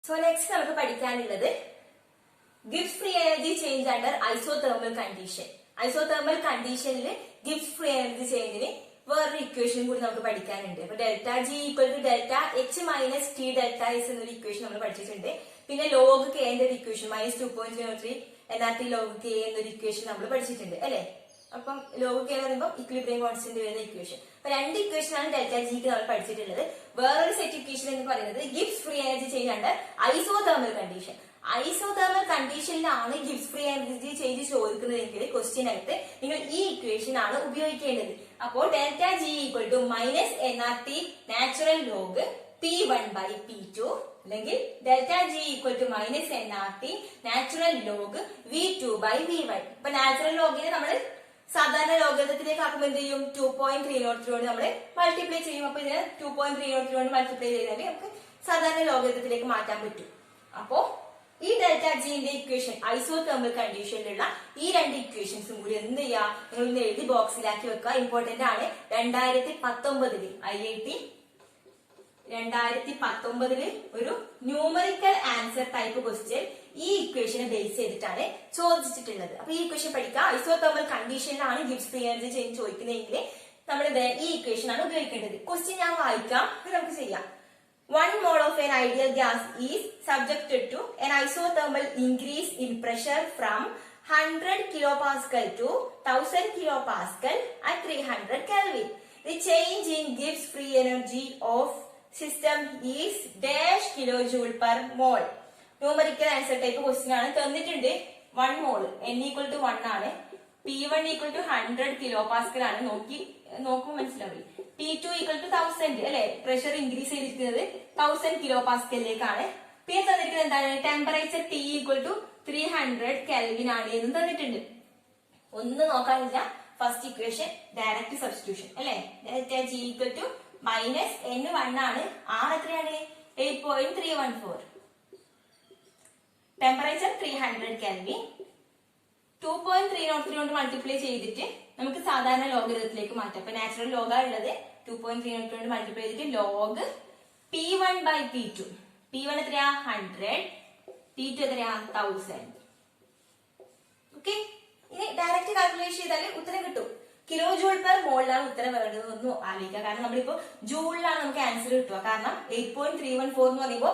So next നമുക്ക് പഠിക്കാനുള്ളത് Gibbs free energy change under isothermal condition. Isothermal conditionൽ Gibbs free energy changeന് വേറൊരു equation കൂടി നമുക്ക് പഠിക്കാനുണ്ട്. അപ്പൊ delta G equal to delta H minus T delta S എന്നൊരു ഇക്വേഷൻ നമ്മൾ പഠിച്ചിട്ടുണ്ട്. പിന്നെ ലോഗ് കെ എന്റെ ഒരു ഇക്വേഷൻ -2.03 NRT ലോഗ് കെ എന്നൊരു ഇക്വേഷൻ നമ്മൾ പഠിച്ചിട്ടുണ്ട് അല്ലെ. അപ്പം ലോഗ് കെ എന്ന് പറയുമ്പോൾ ഇക്വിലിബ്രിയം കോൺസ്റ്റന്റ് വരുന്ന ഇക്വേഷൻ. അപ്പൊ രണ്ട് ഇക്വേഷനാണ് ഡെൽറ്റ ജിക്ക് നമ്മൾ പഠിച്ചിട്ടുള്ളത്. വേറൊരു സെറ്റ് ഇക്വേഷൻ എന്ന് പറയുന്നത് Gibbs free energy change under isothermal condition. Isothermal കണ്ടീഷനിലാണ് ഗിബ്സ് ഫ്രീ എനർജി ചേഞ്ച് ചോദിക്കുന്നതെങ്കിൽ ക്വസ്റ്റ്യനകത്ത് നിങ്ങൾ ഈ ഇക്വേഷൻ ആണ് ഉപയോഗിക്കേണ്ടത്. അപ്പോൾ delta G equal to minus NRT natural log P1 by P2 അല്ലെങ്കിൽ delta G equal to minus NRT natural log V2 by V1. ഇപ്പൊ നാച്ചുറൽ ലോഗിനെ നമ്മൾ സാധാരണ ലോഗരിതത്തിലേക്ക് ആക്കുമ്പോൾ എന്ത് ചെയ്യും? 2.303 കൊണ്ട് നമ്മൾ മൾട്ടിപ്ലൈ ചെയ്യും. അപ്പൊ ഇതിനെ 2.303 കൊണ്ട് മൾട്ടിപ്ലൈ ചെയ്താൽ നമുക്ക് സാധാരണ ലോഗരിതത്തിലേക്ക് മാറ്റാൻ പറ്റും. അപ്പോ ഈ ഡെൽറ്റ ജിന്റെ ഇക്വേഷൻ ഐസോതെർമൽ കണ്ടീഷനിലുള്ള ഈ രണ്ട് ഇക്വേഷൻസും കൂടി എന്ത് ചെയ്യാ, നിങ്ങൾ ഇന്ന് എഴുതി ബോക്സിലാക്കി വെക്കുക. ഇമ്പോർട്ടന്റ് ആണ്. 2019 IIT 2019 ഒരു ന്യൂമറിക്കൽ ആൻസർ ടൈപ്പ് ക്വസ്റ്റ്യൻ ഈ ഇക്വേഷനെ ബേസ് ചെയ്തിട്ടാണ് ചോദിച്ചിട്ടുള്ളത്. അപ്പൊ ഈ ഇക്വേഷൻ പഠിക്കുക. ഐസോതെർമൽ കണ്ടീഷനിലാണ് ഗിബ്സ് ഫ്രീ എനർജി ചേഞ്ച് ചോദിക്കുന്നതെങ്കിൽ നമ്മൾ ഈ ഇക്വേഷൻ ആണ് ഉപയോഗിക്കേണ്ടത്. ക്വസ്റ്റ്യൻ ഞാൻ വായിക്കാം, നമുക്ക് ചെയ്യാം. 1 mole of an ideal gas is subjected to an isothermal increase in pressure from 100 kilopascal to 1000 kilopascal at 300 Kelvin. The change in Gibbs free energy of system is dash kilojoule per mole. Numerical answer type question ആണ്. തന്നിട്ടുണ്ട് 1 mole n equal to 1 ആണ്. P1 equal to 100 kilopascal ആണ്. നോക്കുമ്പോൾ മനസ്സിലാവില്ല. P2 equal to 1000 അല്ലെ. Pressure increase ചെയ്തിരിക്കുന്നത് 1000 kilopascaliലേക്കാണ്. പിന്നെ തന്നിരിക്കുന്നത് എന്താണ്? Temperature T equal to 300 Kelvin ആണ് എന്നും തന്നിട്ടുണ്ട്. ഒന്നും നോക്കാനില്ല. ഫസ്റ്റ് ഇക്വേഷൻ ഡയറക്റ്റ് സബ്സ്റ്റിറ്റ്യൂഷൻ അല്ലെ. Delta G equal to minus N1 ആണ്. R എത്രയാണ്? 8.314. Temperature 300 Kelvin. 2.303 കൊണ്ട് മൾട്ടിപ്ലൈ ചെയ്തിട്ട് നമുക്ക് സാധാരണ ലോഗരിതത്തിലേക്ക് മാറ്റാം. അപ്പൊ നാച്ചുറൽ ലോഗാ ഉള്ളത്. 2.303 കൊണ്ട് മൾട്ടിപ്ലൈ ചെയ്തിട്ട് log P1 by P2. P1 എത്രയാ? 100. P2 എത്രയാ? 1000. ഓക്കെ. ഇനി ഡയറക്റ്റ് കാൽക്കുലേഷൻ ചെയ്താൽ ഉത്തരം കിട്ടും. കിലോ ജൂൾ പെർ മോളിലാണ് ഉത്തരം വേണ്ടത്. ഒന്നും ആലോചിക്കുക. കാരണം നമ്മളിപ്പോ ജൂളിലാണ് നമുക്ക് ആൻസർ കിട്ടുക. കാരണം 8.314 എന്ന് പറയുമ്പോൾ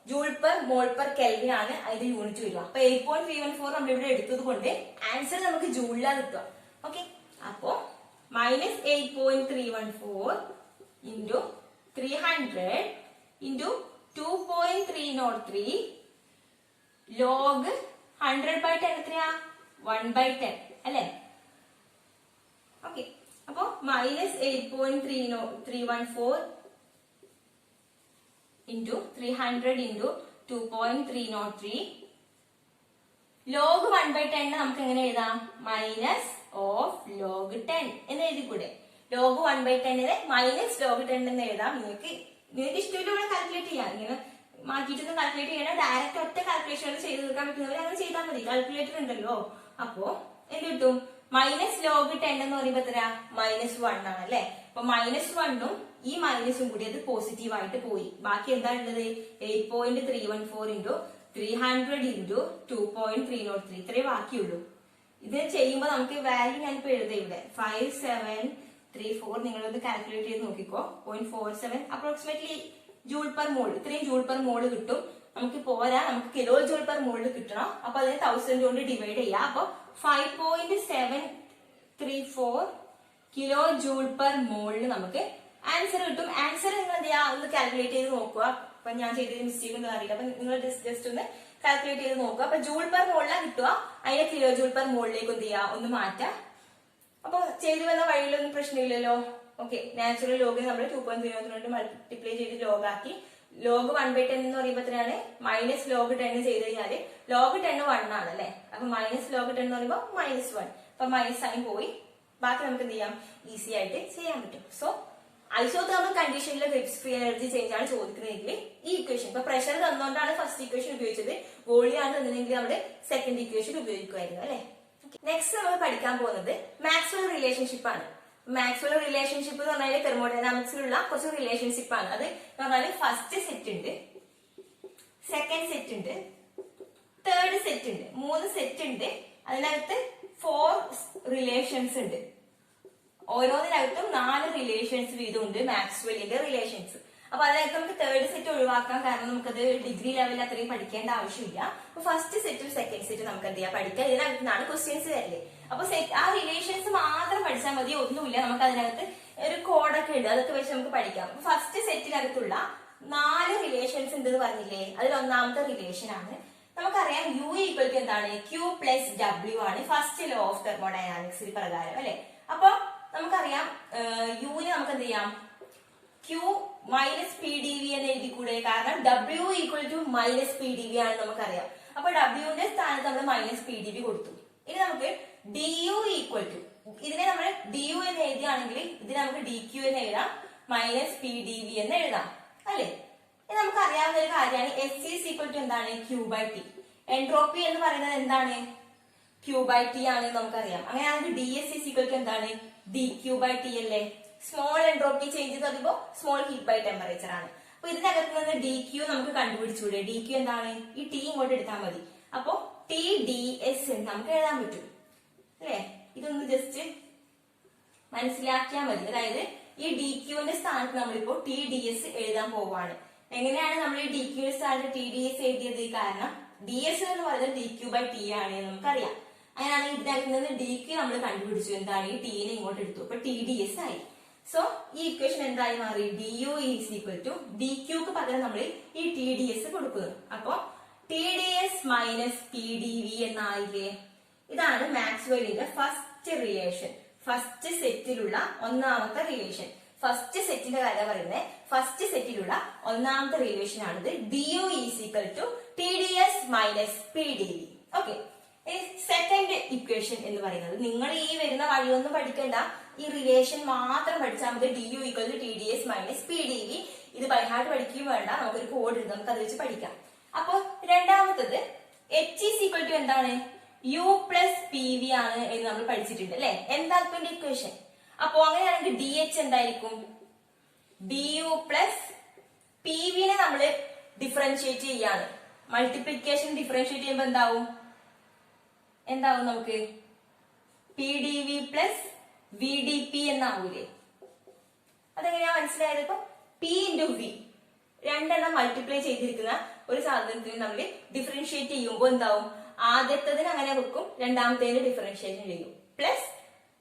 joule per mole per kelvin ആണ് അതിന്റെ യൂണിറ്റ് വരിക. അപ്പൊ 8.314 നമ്മൾ ഇവിടെ എടുത്തത് കൊണ്ട് ആൻസർ നമുക്ക് ജൂളിലാണ് കിട്ടുക. ഓക്കെ. അപ്പോ മൈനസ് 8.314 ഇൻറ്റു 300 ഇൻറ്റു 2.303 ലോഗ് 100/10 എത്രയാ? 1/10 അല്ലെ. ഓക്കെ. അപ്പോ മൈനസ് 8.314 into 300 into 2.303 log 1/10 നമുക്ക് എങ്ങനെ എഴുതാം? മൈനസ് ഓഫ് ലോഗ് 10 എന്ന് എഴുതിക്കൂടെ? ലോഗ് 1/10 മൈനസ് ലോഗ് 10 എന്ന് എഴുതാം. നിങ്ങൾക്ക് ഇഷ്ടമില്ല കാൽക്കുലേറ്റ് ചെയ്യാം. ഇങ്ങനെ മാറ്റിയിട്ടൊന്നും കാൽക്കുലേറ്റ് ചെയ്യണം. ഡയറക്റ്റ് ഒറ്റ കാൽക്കുലേഷൻ ചെയ്ത് തീർക്കാൻ പറ്റുന്നവർ അങ്ങനെ ചെയ്താൽ മതി. കാൽക്കുലേറ്റർ ഉണ്ടല്ലോ. അപ്പോ എന്ത് കിട്ടും? മൈനസ് ലോഗ് 10 എന്ന് പറയുമ്പോ എത്ര? -1 ആണ് അല്ലെ. അപ്പൊ -1ഉം ഈ മൈനസും കൂടി അത് പോസിറ്റീവ് ആയിട്ട് പോയി. ബാക്കി എന്താ ഉള്ളത്? 8.314 ഇൻറ്റു 300 ഇൻറ്റു 2.303 ഇത്രേ ബാക്കിയുള്ളൂ. ഇത് ചെയ്യുമ്പോ നമുക്ക് വാല്യൂ ഞാനിപ്പോ എഴുതാം ഇവിടെ 5734. നിങ്ങളത് കാൽക്കുലേറ്റ് ചെയ്ത് നോക്കിക്കോ. 0.47 അപ്രോക്സിമേറ്റ്ലി ജൂൾ പെർ മോൾ. ഇത്രയും ജൂൾ പെർ മോൾ കിട്ടും. നമുക്ക് പോരാ, നമുക്ക് കിലോ ജൂൾ പെർ മോളിൽ കിട്ടണം. അപ്പൊ അതിനെ 1000 കൊണ്ട് ഡിവൈഡ് ചെയ്യാം. അപ്പൊ 5.734 കിലോ ജൂൾ പെർ മോളിൽ നമുക്ക് ആൻസർ കിട്ടും. ആൻസർ നിങ്ങൾ എന്ത് ചെയ്യാ? ഒന്ന് കാൽക്കുലേറ്റ് ചെയ്ത് നോക്കുക. അപ്പൊ ഞാൻ ചെയ്തതിന് മിസ്റ്റേക്ക് ഒന്നും അറിയില്ല. അപ്പൊ നിങ്ങൾ ജസ്റ്റ് ഒന്ന് കാൽക്കുലേറ്റ് ചെയ്ത് നോക്കുക. അപ്പൊ ജൂൾ പെർ മോളിലാണ് കിട്ടുക. അതിനെ കിലോ ജൂൾ പെർ മോളിലേക്ക് എന്ത് ചെയ്യാ? ഒന്ന് മാറ്റാം. അപ്പൊ ചെയ്തു വന്ന വഴിയിലൊന്നും പ്രശ്നമില്ലല്ലോ. ഓക്കെ. നാച്ചുറൽ ലോഗിന് നമ്മൾ 2.303 മൾട്ടിപ്ലൈ ചെയ്ത് ലോഗാക്കി. ലോഗ് 1/10 എന്ന് പറയുമ്പോ എത്രയാണ്? മൈനസ് ലോഗ് 10 ചെയ്ത് കഴിഞ്ഞാല് ലോഗ് 10 1 ആണ് അല്ലെ. അപ്പൊ മൈനസ് ലോഗ് 10 എന്ന് പറയുമ്പോൾ -1. അപ്പൊ മൈനസ് സൈൻ പോയി. ബാക്കി നമുക്ക് എന്ത് ചെയ്യാം? ഈസി ആയിട്ട് ചെയ്യാൻ പറ്റും. സോ ഐസോതെർമൽ കണ്ടീഷനിലെ ഗിബ്സ് ഫ്രീ എനർജി ചേഞ്ച് ആണ് ചോദിക്കുന്നതെങ്കിൽ ഈ ഇക്വേഷൻ, ഇപ്പൊ പ്രഷർ തന്നുകൊണ്ടാണ് ഫസ്റ്റ് ഇക്വേഷൻ ഉപയോഗിച്ചത്. വോളിയം ആണ് തന്നില്ലെങ്കിൽ അവിടെ സെക്കൻഡ് ഇക്വേഷൻ ഉപയോഗിക്കുമായിരുന്നു അല്ലെ. നെക്സ്റ്റ് നമ്മൾ പഠിക്കാൻ പോകുന്നത് മാക്സ്വെൽ റിലേഷൻഷിപ്പ് ആണ്. മാക്സ്വെൽ റിലേഷൻഷിപ്പ് എന്ന് പറഞ്ഞാൽ തെർമോഡൈനാമിക്സിലുള്ള കുറച്ച് റിലേഷൻഷിപ്പ് ആണ്. അത് എന്ന് പറഞ്ഞാൽ ഫസ്റ്റ് സെറ്റ് ഉണ്ട്, സെക്കൻഡ് സെറ്റ് ഉണ്ട്, തേർഡ് സെറ്റ് ഉണ്ട്, 3 സെറ്റ് ഉണ്ട്. അതിനകത്ത് 4 റിലേഷൻസ് ഉണ്ട്. ഓരോന്നിനകത്തും 4 റിലേഷൻസ് വീതം ഉണ്ട്, മാക്സ്വെല്ലിന്റെ റിലേഷൻസ്. അപ്പൊ അതിനകത്ത് നമുക്ക് തേർഡ് സെറ്റ് ഒഴിവാക്കാം, കാരണം നമുക്കത് ഡിഗ്രി ലെവലിൽ അത്രയും പഠിക്കേണ്ട ആവശ്യമില്ല. അപ്പൊ ഫസ്റ്റ് സെറ്റും സെക്കൻഡ് സെറ്റും നമുക്ക് എന്ത് ചെയ്യാം, പഠിക്കാം. ഇതിനകത്ത് നിന്നാണ് ക്വസ്റ്റ്യൻസ് വരല്ലേ. അപ്പൊ ആ റിലേഷൻസ് മാത്രം പഠിച്ചാൽ മതി, ഒന്നുമില്ല. നമുക്ക് അതിനകത്ത് ഒരു കോഡൊക്കെ ഉണ്ട്, അതൊക്കെ വെച്ച് നമുക്ക് പഠിക്കാം. അപ്പൊ ഫസ്റ്റ് സെറ്റിനകത്തുള്ള 4 റിലേഷൻസ് ഉണ്ടെന്ന് പറഞ്ഞില്ലേ, അതിൽ ഒന്നാമത്തെ റിലേഷൻ ആണ് നമുക്കറിയാം യു ഈക്വൽ ടു എന്താണ്, ക്യൂ പ്ലസ് ഡബ്ല്യു ആണ് ഫസ്റ്റ് ലോ ഓഫ് തെർമോഡൈനാമിക്സിൽ പ്രകാരം അല്ലെ. അപ്പൊ നമുക്കറിയാം യുവിന് നമുക്ക് എന്ത് ചെയ്യാം, Q minus P D V എന്ന് എഴുതിക്കൂടെ, കാരണം W equal to minus P D V ആണ് നമുക്കറിയാം. അപ്പൊ ഡബ്ല്യുവിന്റെ സ്ഥാനത്ത് നമ്മൾ മൈനസ് പി ഡി വി കൊടുത്തു. ഇനി നമുക്ക് ഡി യു ഈക്വൽ ടു, ഇതിനെ നമ്മൾ ഡി യു എന്ന് എഴുതിയാണെങ്കിൽ ഇതിനെ നമുക്ക് ഡി ക്യു എന്ന് എഴുതാം, മൈനസ് പി ഡി വി എന്ന് എഴുതാം അല്ലെ. ഇനി നമുക്ക് അറിയാവുന്ന ഒരു കാര്യമാണ് എസ് ഈസ് ഈക്വൽ ടു എന്താണ്, ക്യൂ ബൈ ടി. എൻട്രോപ്പി എന്ന് പറയുന്നത് എന്താണ്, ക്യൂ ബൈ ടി ആണ് നമുക്കറിയാം. അങ്ങനെയാണെങ്കിൽ D S is equal to എന്താണ്, ഡി ക്യൂ ബൈ ടി അല്ലേ. സ്മോൾ എൻട്രോപ്പി ചേഞ്ച് എന്ന് പറയുമ്പോൾ സ്മോൾ ഹീറ്റ് ബൈ ടെമ്പറേച്ചർ ആണ്. അപ്പൊ ഇതിനകത്ത് നിന്ന് ഡി ക്യൂ നമുക്ക് കണ്ടുപിടിച്ചൂടെ. ഡി ക്യൂ എന്താണ്, ഈ ടി ഇങ്ങോട്ട് എടുത്താൽ മതി. അപ്പൊ ടി ഡി എസ് നമുക്ക് എഴുതാൻ പറ്റും അല്ലെ. ഇതൊന്ന് ജസ്റ്റ് മനസ്സിലാക്കിയാൽ മതി. അതായത് ഈ ഡി ക്യൂവിന്റെ സ്ഥാനത്ത് നമ്മളിപ്പോ ടി ഡി എസ് എഴുതാൻ പോവാണ്. എങ്ങനെയാണ് നമ്മൾ ഈ ഡി ക്യൂവിന്റെ സ്ഥാനത്ത് ടി ഡി എസ് എഴുതിയത്, കാരണം ഡി എസ് എന്ന് പറയുന്നത് ഡി ക്യൂ ബൈ ടി ആണ് നമുക്കറിയാം. അങ്ങനെയാണെങ്കിൽ ഇതിനകത്ത് നിന്ന് ഡി ക്യൂ നമ്മൾ കണ്ടുപിടിച്ചു, എന്താണ്, ഈ ടീനെ ഇങ്ങോട്ട് എടുത്തു, അപ്പൊ ടി ഡി എസ് ആയി. സോ ഈ ഇക്വേഷൻ എന്തായി മാറി, D U is equal to D ക്യൂക്ക് പകരം നമ്മൾ ഈ ടി ഡി എസ് കൊടുക്കുന്നു. അപ്പൊ T D S minus P D V എന്നായില്ലേ. ഇതാണ് മാക്സ്വെല്ലിന്റെ ഫസ്റ്റ് റിലേഷൻ, ഫസ്റ്റ് സെറ്റിലുള്ള ഒന്നാമത്തെ റിലേഷൻ. ഫസ്റ്റ് സെറ്റിന്റെ കാര്യം പറയുന്നത്, ഫസ്റ്റ് സെറ്റിലുള്ള ഒന്നാമത്തെ റിലേഷൻ ആണിത്. D U is equal to T D S minus P D V. Okay. Second equation എന്ന് പറയുന്നത്, നിങ്ങൾ ഈ വരുന്ന വഴിയൊന്നും പഠിക്കണ്ട, ഈ റിലേഷൻ മാത്രം പഠിച്ചാൽ മതി. D U equal to T D S minus P D V. ഇത് ബൈഹാർട്ട് പഠിക്കുകയും വേണ്ട, നമുക്കൊരു കോഡ് ഉണ്ട്, നമുക്ക് അത് വെച്ച് പഠിക്കാം. അപ്പൊ രണ്ടാമത്തത് എച്ച് ഈസ് ഈക്വൽ ടു എന്താണ്, യു പ്ലസ് പി വി ആണ് എന്ന് നമ്മൾ പഠിച്ചിട്ടുണ്ട് അല്ലെ, എന്താൽപ്പിന്റെ ഇക്വേഷൻ. അപ്പൊ അങ്ങനെയാണെങ്കിൽ ഡി എച്ച് എന്തായിരിക്കും, ഡി യു പ്ലസ് പി വിനെ നമ്മൾ ഡിഫറൻഷിയേറ്റ് ചെയ്യാണ്. മൾട്ടിപ്ലിക്കേഷൻ ഡിഫറൻഷിയേറ്റ് ചെയ്യുമ്പോൾ എന്താവും നമുക്ക്, P D V plus V D P എന്നാവൂലേ. അതെങ്ങനെയാ മനസ്സിലായത്, ഇപ്പൊ പി ഇൻറ്റു വി രണ്ടെണ്ണം മൾട്ടിപ്ലൈ ചെയ്തിരിക്കുന്ന ഒരു സാധനത്തിന് നമ്മൾ ഡിഫറൻഷിയേറ്റ് ചെയ്യുമ്പോൾ എന്താവും, ആദ്യത്തതിന് അങ്ങനെ വെക്കും, രണ്ടാമത്തേന് ഡിഫറൻഷിയേഷൻ ചെയ്യും, പ്ലസ്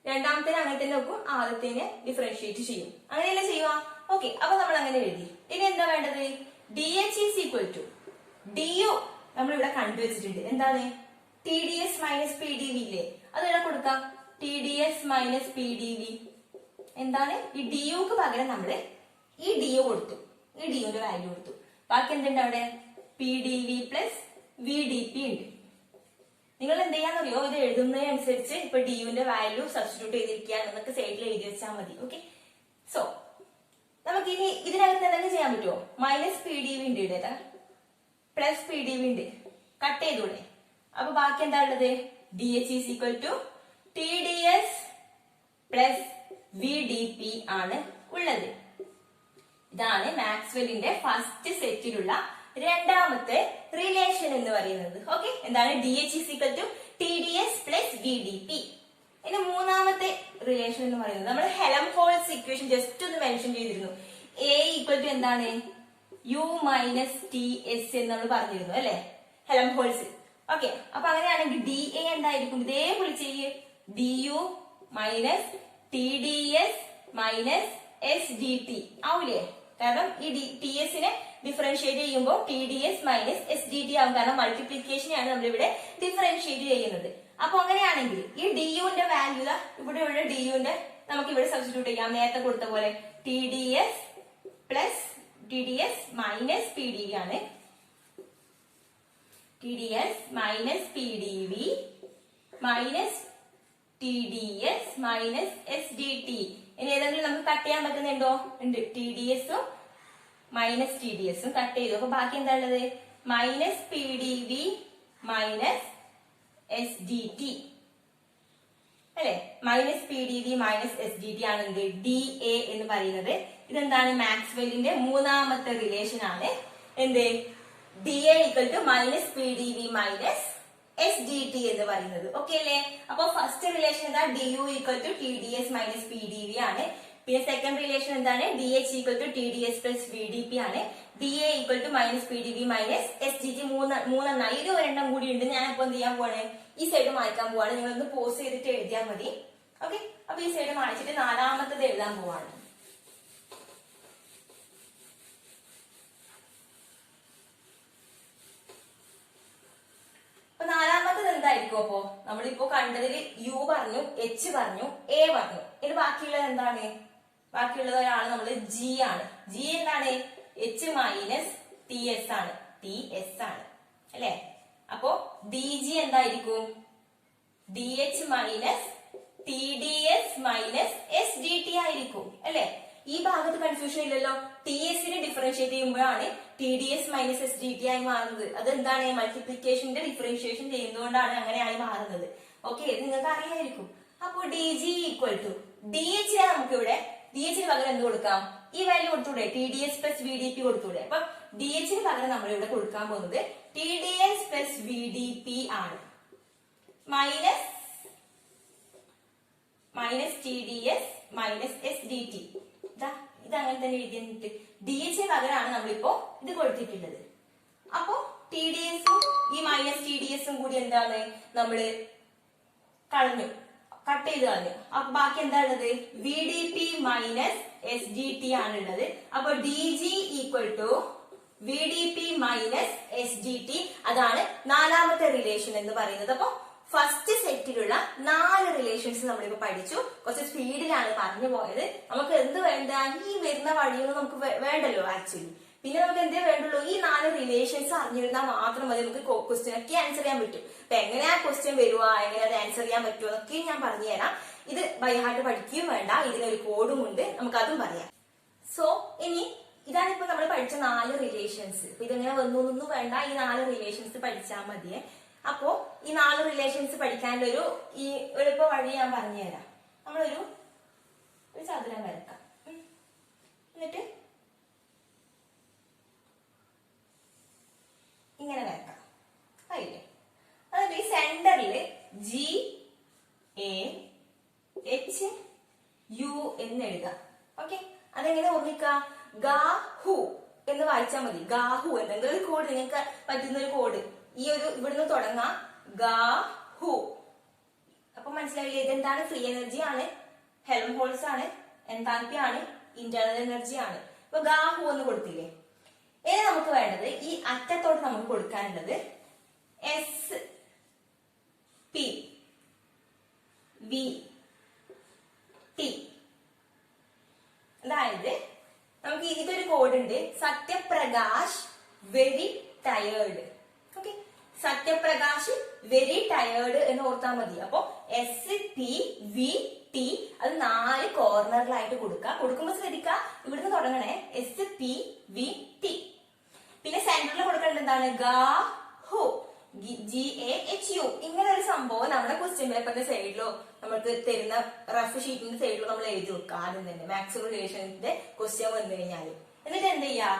രണ്ടാമത്തേന് അങ്ങനെ തന്നെ വെക്കും, ആദ്യത്തേന് ഡിഫറൻഷിയേറ്റ് ചെയ്യും. അങ്ങനെയല്ലേ ചെയ്യുക. ഓക്കെ. അപ്പൊ നമ്മൾ അങ്ങനെ എഴുതി. ഇനി എന്താ വേണ്ടത്, D H is equal to D U നമ്മളിവിടെ കണ്ടുവച്ചിട്ടുണ്ട്, എന്താണ്, T D S minus P D V ഇല്ലേ, അത് ഇവിടെ കൊടുക്കാം. T D S minus P D V എന്താണ്, ഈ ഡി യുക്ക് പകരം നമ്മള് ഈ ഡി യു കൊടുത്തു, ഈ ഡി യുന്റെ വാല്യൂ കൊടുത്തു. ബാക്കി എന്തുണ്ട് അവിടെ, P D V plus V D P ഉണ്ട്. നിങ്ങൾ എന്ത് ചെയ്യാന്നറിയോ, ഇത് എഴുതുന്നതിനനുസരിച്ച് ഇപ്പൊ ഡി യുന്റെ വാല്യൂ സബ്സ്റ്റിറ്റ്യൂട്ട് ചെയ്തിരിക്കുക എന്നൊക്കെ സൈഡിൽ എഴുതി വെച്ചാൽ മതി. ഓക്കെ. സോ നമുക്ക് ഇനി ഇതിനകത്ത് എന്തെങ്കിലും ചെയ്യാൻ പറ്റുമോ, മൈനസ് പി ഡി വി ഉണ്ട് ഇവിടെ, പ്ലസ് പി ഡി വി ഉണ്ട്, കട്ട് ചെയ്തൂടെ. അപ്പൊ ബാക്കി എന്താ ഉള്ളത്, D H is equal to T D S plus V D P ആണ് ഉള്ളത്. ഇതാണ് മാക്സ്വെല്ലിന്റെ ഫസ്റ്റ് സെറ്റിലുള്ള രണ്ടാമത്തെ റിലേഷൻ എന്ന് പറയുന്നത്. ഓക്കെ. എന്താണ്, D H is equal to T D S plus V D P. ഇനി മൂന്നാമത്തെ റിലേഷൻ എന്ന് പറയുന്നത്, നമ്മൾ ഹെലംഹോൾട്ട്സ് ഇക്വേഷൻ ജസ്റ്റ് ഒന്ന് മെൻഷൻ ചെയ്തിരുന്നു. എ ഈക്വൽ ടു എന്താണ്, യു മൈനസ് ടി എസ് എന്ന് നമ്മൾ പറഞ്ഞിരുന്നു അല്ലെ, ഹെലംഹോൾട്ട്സ്. ഓക്കെ. അപ്പൊ അങ്ങനെയാണെങ്കിൽ ഡി എ എന്തായിരിക്കും, ഇതേപോലെ ചെയ്യ്, D U minus T D S minus S D T ആവൂലേ. കാരണം ഈ ടി എസിനെ ഡിഫറൻഷിയേറ്റ് ചെയ്യുമ്പോൾ T D S minus S D T ആവും, കാരണം മൾട്ടിപ്ലിക്കേഷനെയാണ് നമ്മളിവിടെ ഡിഫറൻഷിയേറ്റ് ചെയ്യുന്നത്. അപ്പൊ അങ്ങനെയാണെങ്കിൽ ഈ ഡി യുന്റെ വാല്യൂ ഇവിടെ ഡി യുന്റെ നമുക്ക് ഇവിടെ സബ്സ്റ്റിറ്റ്യൂട്ട് ചെയ്യാം, നേരത്തെ കൊടുത്ത പോലെ. T D S plus T D S minus P D V ആണ്, T D S minus P D V minus T D S minus S D T. ഇനി ഏതെങ്കിലും നമുക്ക് കട്ട് ചെയ്യാൻ പറ്റുന്നുണ്ടോ, ഉണ്ട്. ടി ഡി എസും മൈനസ് ടി ഡി എസും cut ചെയ്തു. അപ്പൊ ബാക്കി എന്താ ഉള്ളത്, minus P D V minus S D T അല്ലെ. Minus P D V minus S D T ആണ് എന്ത്, ഡി എ എന്ന് പറയുന്നത്. ഇതെന്താണ്, മാക്സ്വെല്ലിന്റെ മൂന്നാമത്തെ റിലേഷൻ ആണ്. എന്ത്, D A equal to minus P D V minus S D T എന്ന് പറയുന്നത്. ഓക്കെ അല്ലേ? അപ്പൊ ഫസ്റ്റ് റിലേഷൻ എന്താ? D U equal to T D S minus P D V ആണ്. പിന്നെ സെക്കൻഡ് റിലേഷൻ എന്താണ്? D H equal to T D S plus V D P ആണ്. D A equal to minus P D V minus S D T. മൂന്നെണ്ണായി. ഇത് ഒരെണ്ണം കൂടി ഉണ്ട്. ഞാൻ ഇപ്പൊ എന്ത് ചെയ്യാൻ പോവാണ്? ഈ സൈഡ് മായ്ക്കാൻ പോവാണ്. നിങ്ങളൊന്ന് പോസ് ചെയ്തിട്ട് എഴുതിയാൽ മതി. ഓക്കെ, അപ്പൊ ഈ സൈഡ് മായ്ച്ചിട്ട് നാലാമത്തത് എഴുതാൻ പോവാണ്. അപ്പൊ നാലാമത്തത് എന്തായിരിക്കും? അപ്പോ നമ്മളിപ്പോ കണ്ടതിൽ യു പറഞ്ഞു, എച്ച് പറഞ്ഞു, എ പറഞ്ഞു. ഇത് ബാക്കിയുള്ളത് എന്താണ്? ബാക്കിയുള്ളത് ഒരാള് നമ്മള് ജി ആണ്. ജി എന്താണ്? എച്ച് മൈനസ് ടി എസ് ആണ്. ടി എസ് ആണ് അല്ലെ? അപ്പോ ഡി ജി എന്തായിരിക്കും? D H minus T D S minus S D T ആയിരിക്കും അല്ലെ? ഈ ഭാഗത്ത് കൺഫ്യൂഷൻ ഇല്ലല്ലോ. ടി എസിനെ ഡിഫറൻഷിയേറ്റ് ചെയ്യുമ്പോഴാണ് T D S minus S D T ആയി മാറുന്നത്. അതെന്താണ്? മൾട്ടിപ്ലിക്കേഷന്റെ ഡിഫറൻഷിയേഷൻ ചെയ്യുന്നതുകൊണ്ടാണ് അങ്ങനെയായി മാറുന്നത്. ഓക്കെ, ഇത് നിങ്ങൾക്ക് അറിയായിരിക്കും. അപ്പോ D G equal to D H. നമുക്ക് ഇവിടെ ഡി എച്ചിന് പകരം എന്ത് കൊടുക്കാം? ഈ വാല്യൂ കൊടുത്തൂടെ? T D S plus V D P കൊടുത്തൂടെ? അപ്പൊ ഡി എച്ചിന് പകരം നമ്മൾ ഇവിടെ കൊടുക്കാൻ പോകുന്നത് T D S plus V D P ആണ്. Minus T D S minus S D T. ഇത് അങ്ങനെ തന്നെ എഴുതിയിട്ട് ഡി എച്ചിന് പകരമാണ് നമ്മളിപ്പോ ഇത് കൊടുത്തിട്ടുള്ളത്. അപ്പോ ടി ഡി എസും ഈ മൈനസ് ടി ഡി എസും കൂടി എന്താണ്? നമ്മള് കളഞ്ഞു, കട്ട് ചെയ്ത് കളഞ്ഞു. അപ്പൊ ബാക്കി എന്താ ഉള്ളത്? V D P minus S D T ആണുള്ളത്. അപ്പൊ D G equal to V D P minus S D T. അതാണ് നാലാമത്തെ റിലേഷൻ എന്ന് പറയുന്നത്. അപ്പൊ ഫസ്റ്റ് സെറ്റിലുള്ള 4 റിലേഷൻസ് നമ്മളിപ്പോ പഠിച്ചു. കുറച്ച് സ്പീഡിലാണ് പറഞ്ഞു പോയത്. നമുക്ക് എന്ത് വേണ്ട? ഈ വരുന്ന വഴിയൊന്നും നമുക്ക് വേണ്ടല്ലോ ആക്ച്വലി. പിന്നെ നമുക്ക് എന്തേ വേണ്ടുള്ളൂ? ഈ 4 റിലേഷൻസ് അറിഞ്ഞിരുന്നാൽ മാത്രം മതി നമുക്ക് ക്വസ്റ്റ്യൻ ഒക്കെ ആൻസർ ചെയ്യാൻ പറ്റും. അപ്പൊ എങ്ങനെയാ ക്വസ്റ്റ്യൻ വരുക, എങ്ങനെ അത് ആൻസർ ചെയ്യാൻ പറ്റുമോ എന്നൊക്കെ ഞാൻ പറഞ്ഞു തരാം. ഇത് ബൈ ഹാർട്ട് പഠിക്കുകയും വേണ്ട. ഇതിനൊരു കോഡും ഉണ്ട്, നമുക്ക് അതും പറയാം. സോ ഇനി ഇതാണ് ഇപ്പൊ നമ്മൾ പഠിച്ച 4 റിലേഷൻസ്. ഇപ്പൊ ഇതെങ്ങനെ വന്നു എന്നൊന്നും വേണ്ട, ഈ 4 റിലേഷൻസ് പഠിച്ചാൽ മതിയെ. അപ്പോ ഈ 4 റിലേഷൻസ് പഠിക്കാനുള്ള ഈ എളുപ്പ വഴി ഞാൻ പറഞ്ഞുതരാം. നമ്മളൊരു ചതുരം വരക്കാം. എന്നിട്ട് ഇങ്ങനെ വരക്കാം. ആയില്ലേ? എന്നിട്ട് ഈ സെന്ററില് ജി എ എച്ച് യു എന്ന് എഴുതാം. ഓക്കെ, അതെങ്ങനെ ഓർമ്മിക്കുക? ഗാഹു എന്ന് വായിച്ചാൽ മതി. ഗാഹു എന്തെങ്കിലും ഒരു കോഡ്, നിങ്ങൾക്ക് പറ്റുന്ന ഒരു കോഡ്. ഈ ഒരു ഇവിടുന്ന് തുടങ്ങാം. ഗാഹു. അപ്പൊ മനസ്സിലായില്ലേ? ഇതെന്താണ്? ഫ്രീ എനർജി ആണ്, ഹെൽംഹോൾട്സ് ആണ്, എൻതാൽപ്പി ആണ്, ഇന്റേണൽ എനർജി ആണ്. ഇപ്പൊ ഗാഹു എന്ന് കൊടുത്തില്ലേ? ഇനി നമുക്ക് വേണ്ടത് ഈ അറ്റത്തോട്ട് നമുക്ക് കൊടുക്കാനുള്ളത് എസ് പി വി ടി. അതായത് നമുക്ക് ഇതൊരു കോഡ് ഉണ്ട്. Satyaprakash very tired. Okay, Satyaprakash very tired എന്ന് ഓർത്താൽ മതി. അപ്പൊ എസ് പി വി ടി അത് 4 കോർണറിലായിട്ട് കൊടുക്കുമ്പോ ശ്രദ്ധിക്കുക, ഇവിടുന്ന് തുടങ്ങണേ. S P V T. പിന്നെ സെന്ററിൽ കൊടുക്കേണ്ടത് എന്താണ്? ഗാഹു. G A H U. ഇങ്ങനെ ഒരു സംഭവം നമ്മുടെ ക്വസ്റ്റ്യൻ പേപ്പറിന്റെ സൈഡിലോ നമുക്ക് തരുന്ന റഫ് ഷീറ്റിന്റെ സൈഡിലോ നമ്മൾ എഴുതി വെക്കുക. ആദ്യം തന്നെ മാത്സ് റിലേഷന്റെ ക്വസ്റ്റ്യൻ വന്നു കഴിഞ്ഞാൽ എന്നിട്ട് എന്ത് ചെയ്യാ?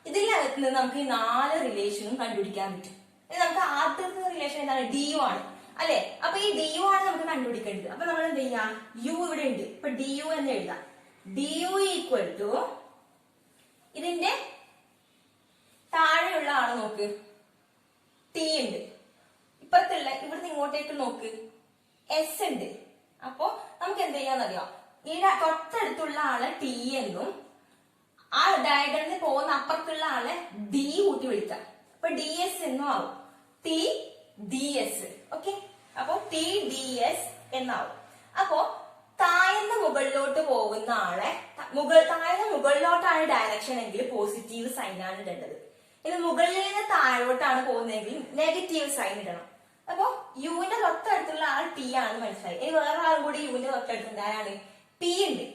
ഇതിനകത്ത് നിന്ന് നമുക്ക് ഈ 4 റിലേഷനും കണ്ടുപിടിക്കാൻ പറ്റും. നമുക്ക് ആദ്യത്തെ റിലേഷൻ എന്താണ്? ഡി യു ആണ് അല്ലെ? അപ്പൊ ഈ ഡി യു ആണ് നമുക്ക് കണ്ടുപിടിക്കേണ്ടത്. അപ്പൊ നമ്മൾ എന്ത് ചെയ്യാം? യു ഇവിടെ ഉണ്ട്. ഇപ്പൊ ഡി യു എന്ന് എഴുതാം. ഡി യു ഈക്വൽ ടു ഇതിന്റെ താഴെയുള്ള ആള് നോക്ക്, ടി ഉണ്ട്. ഇപ്പത്തുള്ള ഇവിടുന്ന് ഇങ്ങോട്ടേക്ക് നോക്ക്, എസ് ഉണ്ട്. അപ്പൊ നമുക്ക് എന്ത് ചെയ്യാന്നറിയാം? ഈ തൊട്ടടുത്തുള്ള ആളെ ടി എന്നും ആ ഡയഗണലിൽ പോകുന്ന അപ്പുറത്തുള്ള ആളെ ഡി കൂട്ടി വിളിക്കാം. അപ്പൊ ഡി എസ് എന്നും ആവും. T D S. ഓക്കെ, അപ്പൊ ടി ഡി എസ് എന്നാവും. അപ്പോ താഴ്ന്ന മുകളിലോട്ട് പോകുന്ന ആളെ താഴ്ന്ന മുകളിലോട്ടാണ് ഡയറക്ഷൻ എങ്കിൽ പോസിറ്റീവ് സൈൻ ആണ് ഇടേണ്ടത്. ഇത് മുകളിൽ നിന്ന് താഴോട്ടാണ് പോകുന്നതെങ്കിൽ നെഗറ്റീവ് സൈൻ ഇടണം. അപ്പൊ യുവിന്റെ തൊട്ടടുത്തുള്ള ആൾ ടി ആണെന്ന് മനസ്സിലായി. ഇനി വേറെ ആളും കൂടി യുവിന്റെ തൊട്ടടുത്തുണ്ട്. ആരാണ്? പി ഉണ്ട്.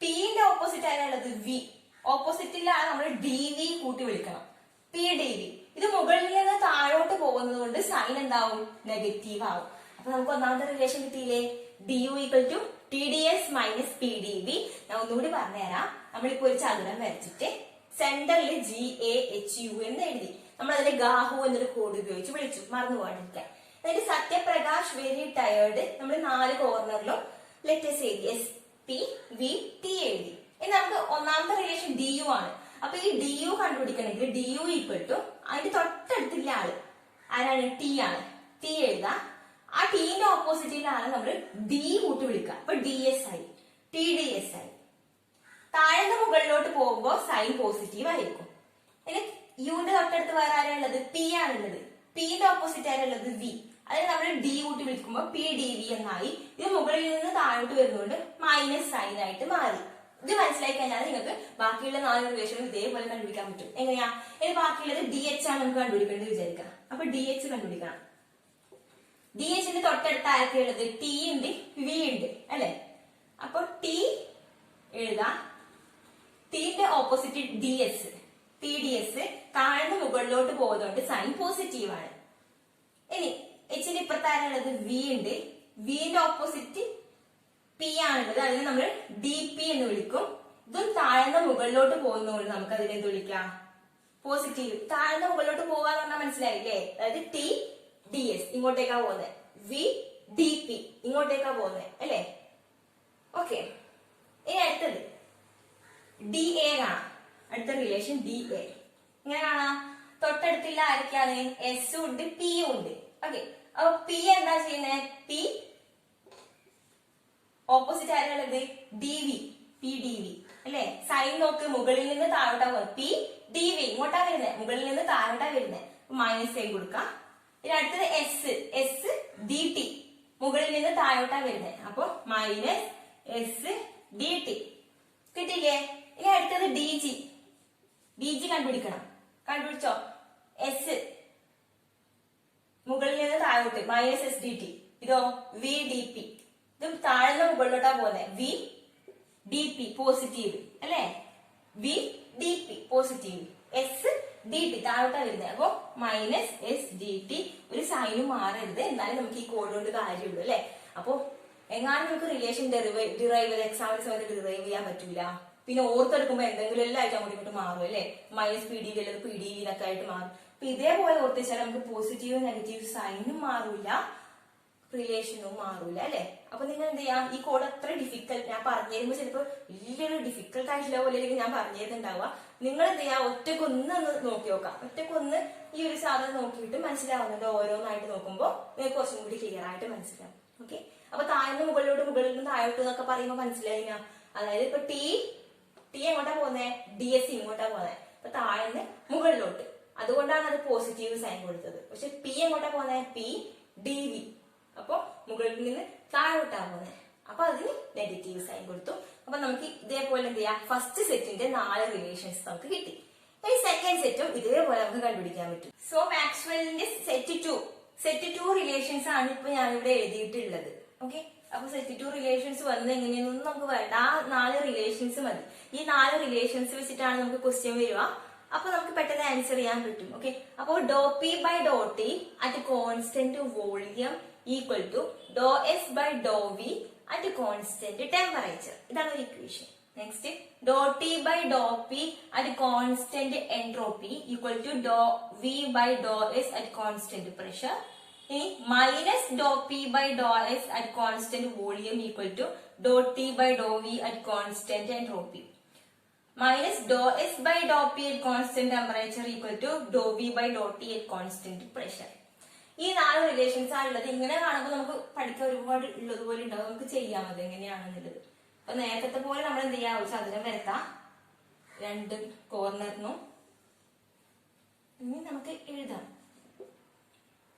പിന്റെ ഓപ്പോസിറ്റ് ആരാണുള്ളത്? വി. ഓപ്പോസിറ്റിലാണ് നമ്മൾ ഡി വി കൂട്ടി വിളിക്കണം. P D V. ഇത് മുകളിൽ നിന്ന് താഴോട്ട് പോകുന്നത് കൊണ്ട് സൈൻ എന്താവും? നെഗറ്റീവ് ആവും. അപ്പൊ നമുക്ക് ഒന്നാമത്തെ റിലേഷൻ കിട്ടിയില്ലേ? D U equal to T D S minus P D V. ഞാൻ ഒന്നുകൂടി പറഞ്ഞുതരാം. നമ്മളിപ്പോ ഒരു ചതുരം വരച്ചിട്ട് സെന്ററിൽ GAHU എന്ന് എഴുതി. നമ്മൾ അതിന്റെ ഗാഹു എന്നൊരു കോഡ് ഉപയോഗിച്ച് വിളിച്ചു, മറന്നു പോകാണ്ടിരിക്കാൻ. എന്നിട്ട് സത്യപ്രകാശ് വെരി ടയേർഡ് നമ്മൾ 4 കോർണറിലും ലെറ്റേഴ്സ് എഴുതി, SPVT എഴുതി. ഇനി നമുക്ക് ഒന്നാമത്തെ റിലേഷൻ DU ആണ്. അപ്പൊ ഈ DU കണ്ടുപിടിക്കണമെങ്കിൽ DU ഈക്വൽ ടു അതിന്റെ തൊട്ടടുത്തുള്ള ആള് ആരാണ്? T ആണ്. T എഴുതാം. ആ ടീന്റെ ഓപ്പോസിറ്റിലാണ് നമ്മൾ D കൂട്ടി വിളിക്കുക. അപ്പൊ DS ആയി, TDS ആയി. താഴ്ന്ന മുകളിലോട്ട് പോകുമ്പോ സൈൻ പോസിറ്റീവ് ആയിരിക്കും. ഇനി യുന്റെ തൊട്ടടുത്ത് വേറെ ആരാണുള്ളത്? P ആണുള്ളത്. Pന്റെ ഓപ്പോസിറ്റ് ആരുള്ളത്? V. അതിന് നമ്മൾ D കൂട്ടി വിളിക്കുമ്പോൾ PDV എന്നായി. ഇത് മുകളിൽ നിന്ന് താഴോട്ട് വരുന്നതുകൊണ്ട് മൈനസ് സൈൻ ആയിട്ട് മാറി. ഇത് മനസ്സിലാക്കി കഴിഞ്ഞാൽ നിങ്ങൾക്ക് ബാക്കിയുള്ള 4 റിലേഷനും ഇതേപോലെ കണ്ടുപിടിക്കാൻ പറ്റും. എങ്ങനെയാ? ഇനി ബാക്കിയുള്ളത് DH ആണ് നമുക്ക് കണ്ടുപിടിക്കേണ്ടത് വിചാരിക്കാം. അപ്പൊ DH കണ്ടുപിടിക്കണം. DHന്റെ തൊട്ടടുത്ത് ആരൊക്കെ ഉള്ളത്? T ഉണ്ട്, V ഉണ്ട് അല്ലെ? അപ്പൊ T എഴുതാം. Tന്റെ ഓപ്പോസിറ്റ് DS, TDS. താഴ്ന്ന് മുകളിലോട്ട് പോകുന്നതുകൊണ്ട് സൈൻ പോസിറ്റീവ് ആണ്. ഇനി Hന്റെ ഇപ്പുറത്ത് ആരാണുള്ളത്? V ഉണ്ട്. Vന്റെ ഓപ്പോസിറ്റ് P ആണുള്ളത്. അതിന് നമ്മൾ DP എന്ന് വിളിക്കും. ഇതും താഴ്ന്ന മുകളിലോട്ട് പോകുന്നതുകൊണ്ട് നമുക്ക് അതിനെ എന്ത് വിളിക്കാം? പോസിറ്റീവ്. താഴ്ന്ന മുകളിലോട്ട് പോകാന്ന് പറഞ്ഞാൽ മനസ്സിലായില്ലേ? അതായത് TDS ഇങ്ങോട്ടേക്കാ പോകുന്നത്, VDP ഇങ്ങോട്ടേക്കാ പോകുന്നത് അല്ലേ? ഓക്കെ. ഇനി അടുത്തത് DA കാണാം. അടുത്ത റിലേഷൻ DA ഇങ്ങനെ കാണാം. തൊട്ടടുത്തുള്ള ആരൊക്കെയാണ്? S ഉണ്ട്, P ഉണ്ട്. ഓക്കെ. അപ്പൊ P എന്താ ചെയ്യുന്നത്? P ഓപ്പോസിറ്റ് ആരാണുള്ളത്? DV, PDV അല്ലെ? സൈൻ നോക്ക്, മുകളിൽ നിന്ന് താഴോട്ടാ പോകുന്നത്. PDV ഇങ്ങോട്ടാ വരുന്നത്, മുകളിൽ നിന്ന് താഴോട്ടാ വരുന്നത്. മൈനസ് സൈൻ കൊടുക്കാം. ഇനി അടുത്തത് SDT മുകളിൽ നിന്ന് താഴോട്ടാ വരുന്നത്. അപ്പൊ മൈനസ് SDT കിട്ടില്ലേ? ഇനി അടുത്തത് DG കണ്ടുപിടിക്കണം. കണ്ടുപിടിച്ചോ? S മുകളിൽ നിന്ന് താഴോട്ട് മൈനസ് SDT. ഇതോ VDP. ഇതും താഴ്ന്ന മുകളിലോട്ടാ പോകുന്നത്. VDP പോസിറ്റീവ് അല്ലെ? VDP positive. SDT താഴോട്ടാ വരുന്നത്. അപ്പൊ മൈനസ് SDT. ഒരു സൈനും മാറരുത്, എന്നാലും നമുക്ക് ഈ കോഡ് കൊണ്ട് കാര്യമുള്ളൂ അല്ലെ? അപ്പൊ എങ്ങാനും നമുക്ക് റിലേഷൻ ഡിറൈവ് എക്സാമിന് സമയത്ത് ഡിറൈവ് ചെയ്യാൻ പറ്റൂല. പിന്നെ ഓർത്തെടുക്കുമ്പോ എന്തെങ്കിലും എല്ലാം ആയിട്ട് അങ്ങോട്ട് ഇങ്ങോട്ട് മാറും അല്ലെ? മൈനസ് PDV അല്ലെങ്കിൽ PDV എന്നൊക്കെ ആയിട്ട് മാറും. അപ്പൊ ഇതേപോലെ ഓർത്ത് വെച്ചാൽ നമുക്ക് പോസിറ്റീവ് നെഗറ്റീവ് സൈനും മാറൂല, റിലേഷനും മാറൂല അല്ലെ? അപ്പൊ നിങ്ങൾ എന്ത് ചെയ്യാം? ഈ കോഡ് അത്ര ഡിഫിക്കൽട്ട് ഞാൻ പറഞ്ഞു തരുമ്പോ ചിലപ്പോ വലിയൊരു ഡിഫിക്കൽട്ട് ആയിട്ടുള്ള പോലെ ഞാൻ പറഞ്ഞു തരുന്നുണ്ടാവുക. നിങ്ങൾ എന്ത് ചെയ്യാം? ഒറ്റക്കൊന്ന് നോക്കി നോക്കാം. ഒറ്റക്കൊന്ന് ഈ ഒരു സാധനം നോക്കിയിട്ട് മനസ്സിലാവുന്നത് ഓരോന്നായിട്ട് നോക്കുമ്പോൾ നിങ്ങൾക്ക് കുറച്ചും കൂടി ക്ലിയർ ആയിട്ട് മനസ്സിലാവും. ഓക്കെ. അപ്പൊ താഴ്ന്ന് മുകളിലോട്ട്, മുകളിൽ നിന്ന് താഴോട്ട് എന്നൊക്കെ പറയുമ്പോൾ മനസ്സിലായില്ല. അതായത് ഇപ്പൊ T എങ്ങോട്ടാ പോകുന്നേ? DS ഇങ്ങോട്ടാ പോകുന്നത്. അപ്പൊ താഴ്ന്ന് മുകളിലോട്ട്, അതുകൊണ്ടാണ് അത് പോസിറ്റീവ് സൈൻ കൊടുത്തത്. പക്ഷെ P എങ്ങോട്ടാ പോകുന്നത്? PDV. അപ്പൊ മുകളിൽ നിന്ന് താഴോട്ടാ പോകുന്നത്. അപ്പൊ അതിന് നെഗറ്റീവ് സൈൻ കൊടുത്തു. അപ്പൊ നമുക്ക് ഇതേപോലെ എന്ത് ചെയ്യാം? ഫസ്റ്റ് സെറ്റിന്റെ 4 റിലേഷൻസ് നമുക്ക് കിട്ടി. ഈ സെക്കൻഡ് സെറ്റും ഇതേപോലെ നമുക്ക് കണ്ടുപിടിക്കാൻ പറ്റും. സോ മാക്സ്വെല്ലിന്റെ സെറ്റ് 2 റിലേഷൻസ് ആണ് ഇപ്പൊ ഞാനിവിടെ എഴുതിയിട്ടുള്ളത്. ഓക്കെ. അപ്പൊ സെറ്റ് 2 റിലേഷൻസ് വന്നത് എങ്ങനെയൊന്നും നമുക്ക് വേണ്ട. ആ 4 റിലേഷൻസ് മതി. ഈ 4 റിലേഷൻസ് വെച്ചിട്ടാണ് നമുക്ക് ക്വസ്റ്റ്യൻ വരിക. അപ്പൊ നമുക്ക് പെട്ടെന്ന് ആൻസർ ചെയ്യാൻ പറ്റും. ഓക്കെ. അപ്പൊ ∂P/∂T at constant volume equal to ∂S/∂V at constant temperature. ഇതാണ് ഒരു equation. Next ∂T/∂P at constant entropy equal to ∂V/∂S at constant pressure. ഇനി minus ∂P/∂S at constant volume equal to ∂T/∂V at constant entropy. Minus ∂S/∂P at constant temperature equal to ∂V/∂T at constant pressure. ഈ 4 relations ആണുള്ളത്. ഇങ്ങനെ കാണുമ്പോൾ നമുക്ക് പഠിക്കാൻ ഒരുപാട് ഉള്ളതുപോലെ ഉണ്ടാവും. നമുക്ക് ചെയ്യാം അത് എങ്ങനെയാണെന്നുള്ളത്. അപ്പൊ നേരത്തെ പോലെ നമ്മൾ എന്ത് ചെയ്യാം? ഒരു ചതുരം വരത്താം 2 കോർണറിനും. ഇനി നമുക്ക് എഴുതാം.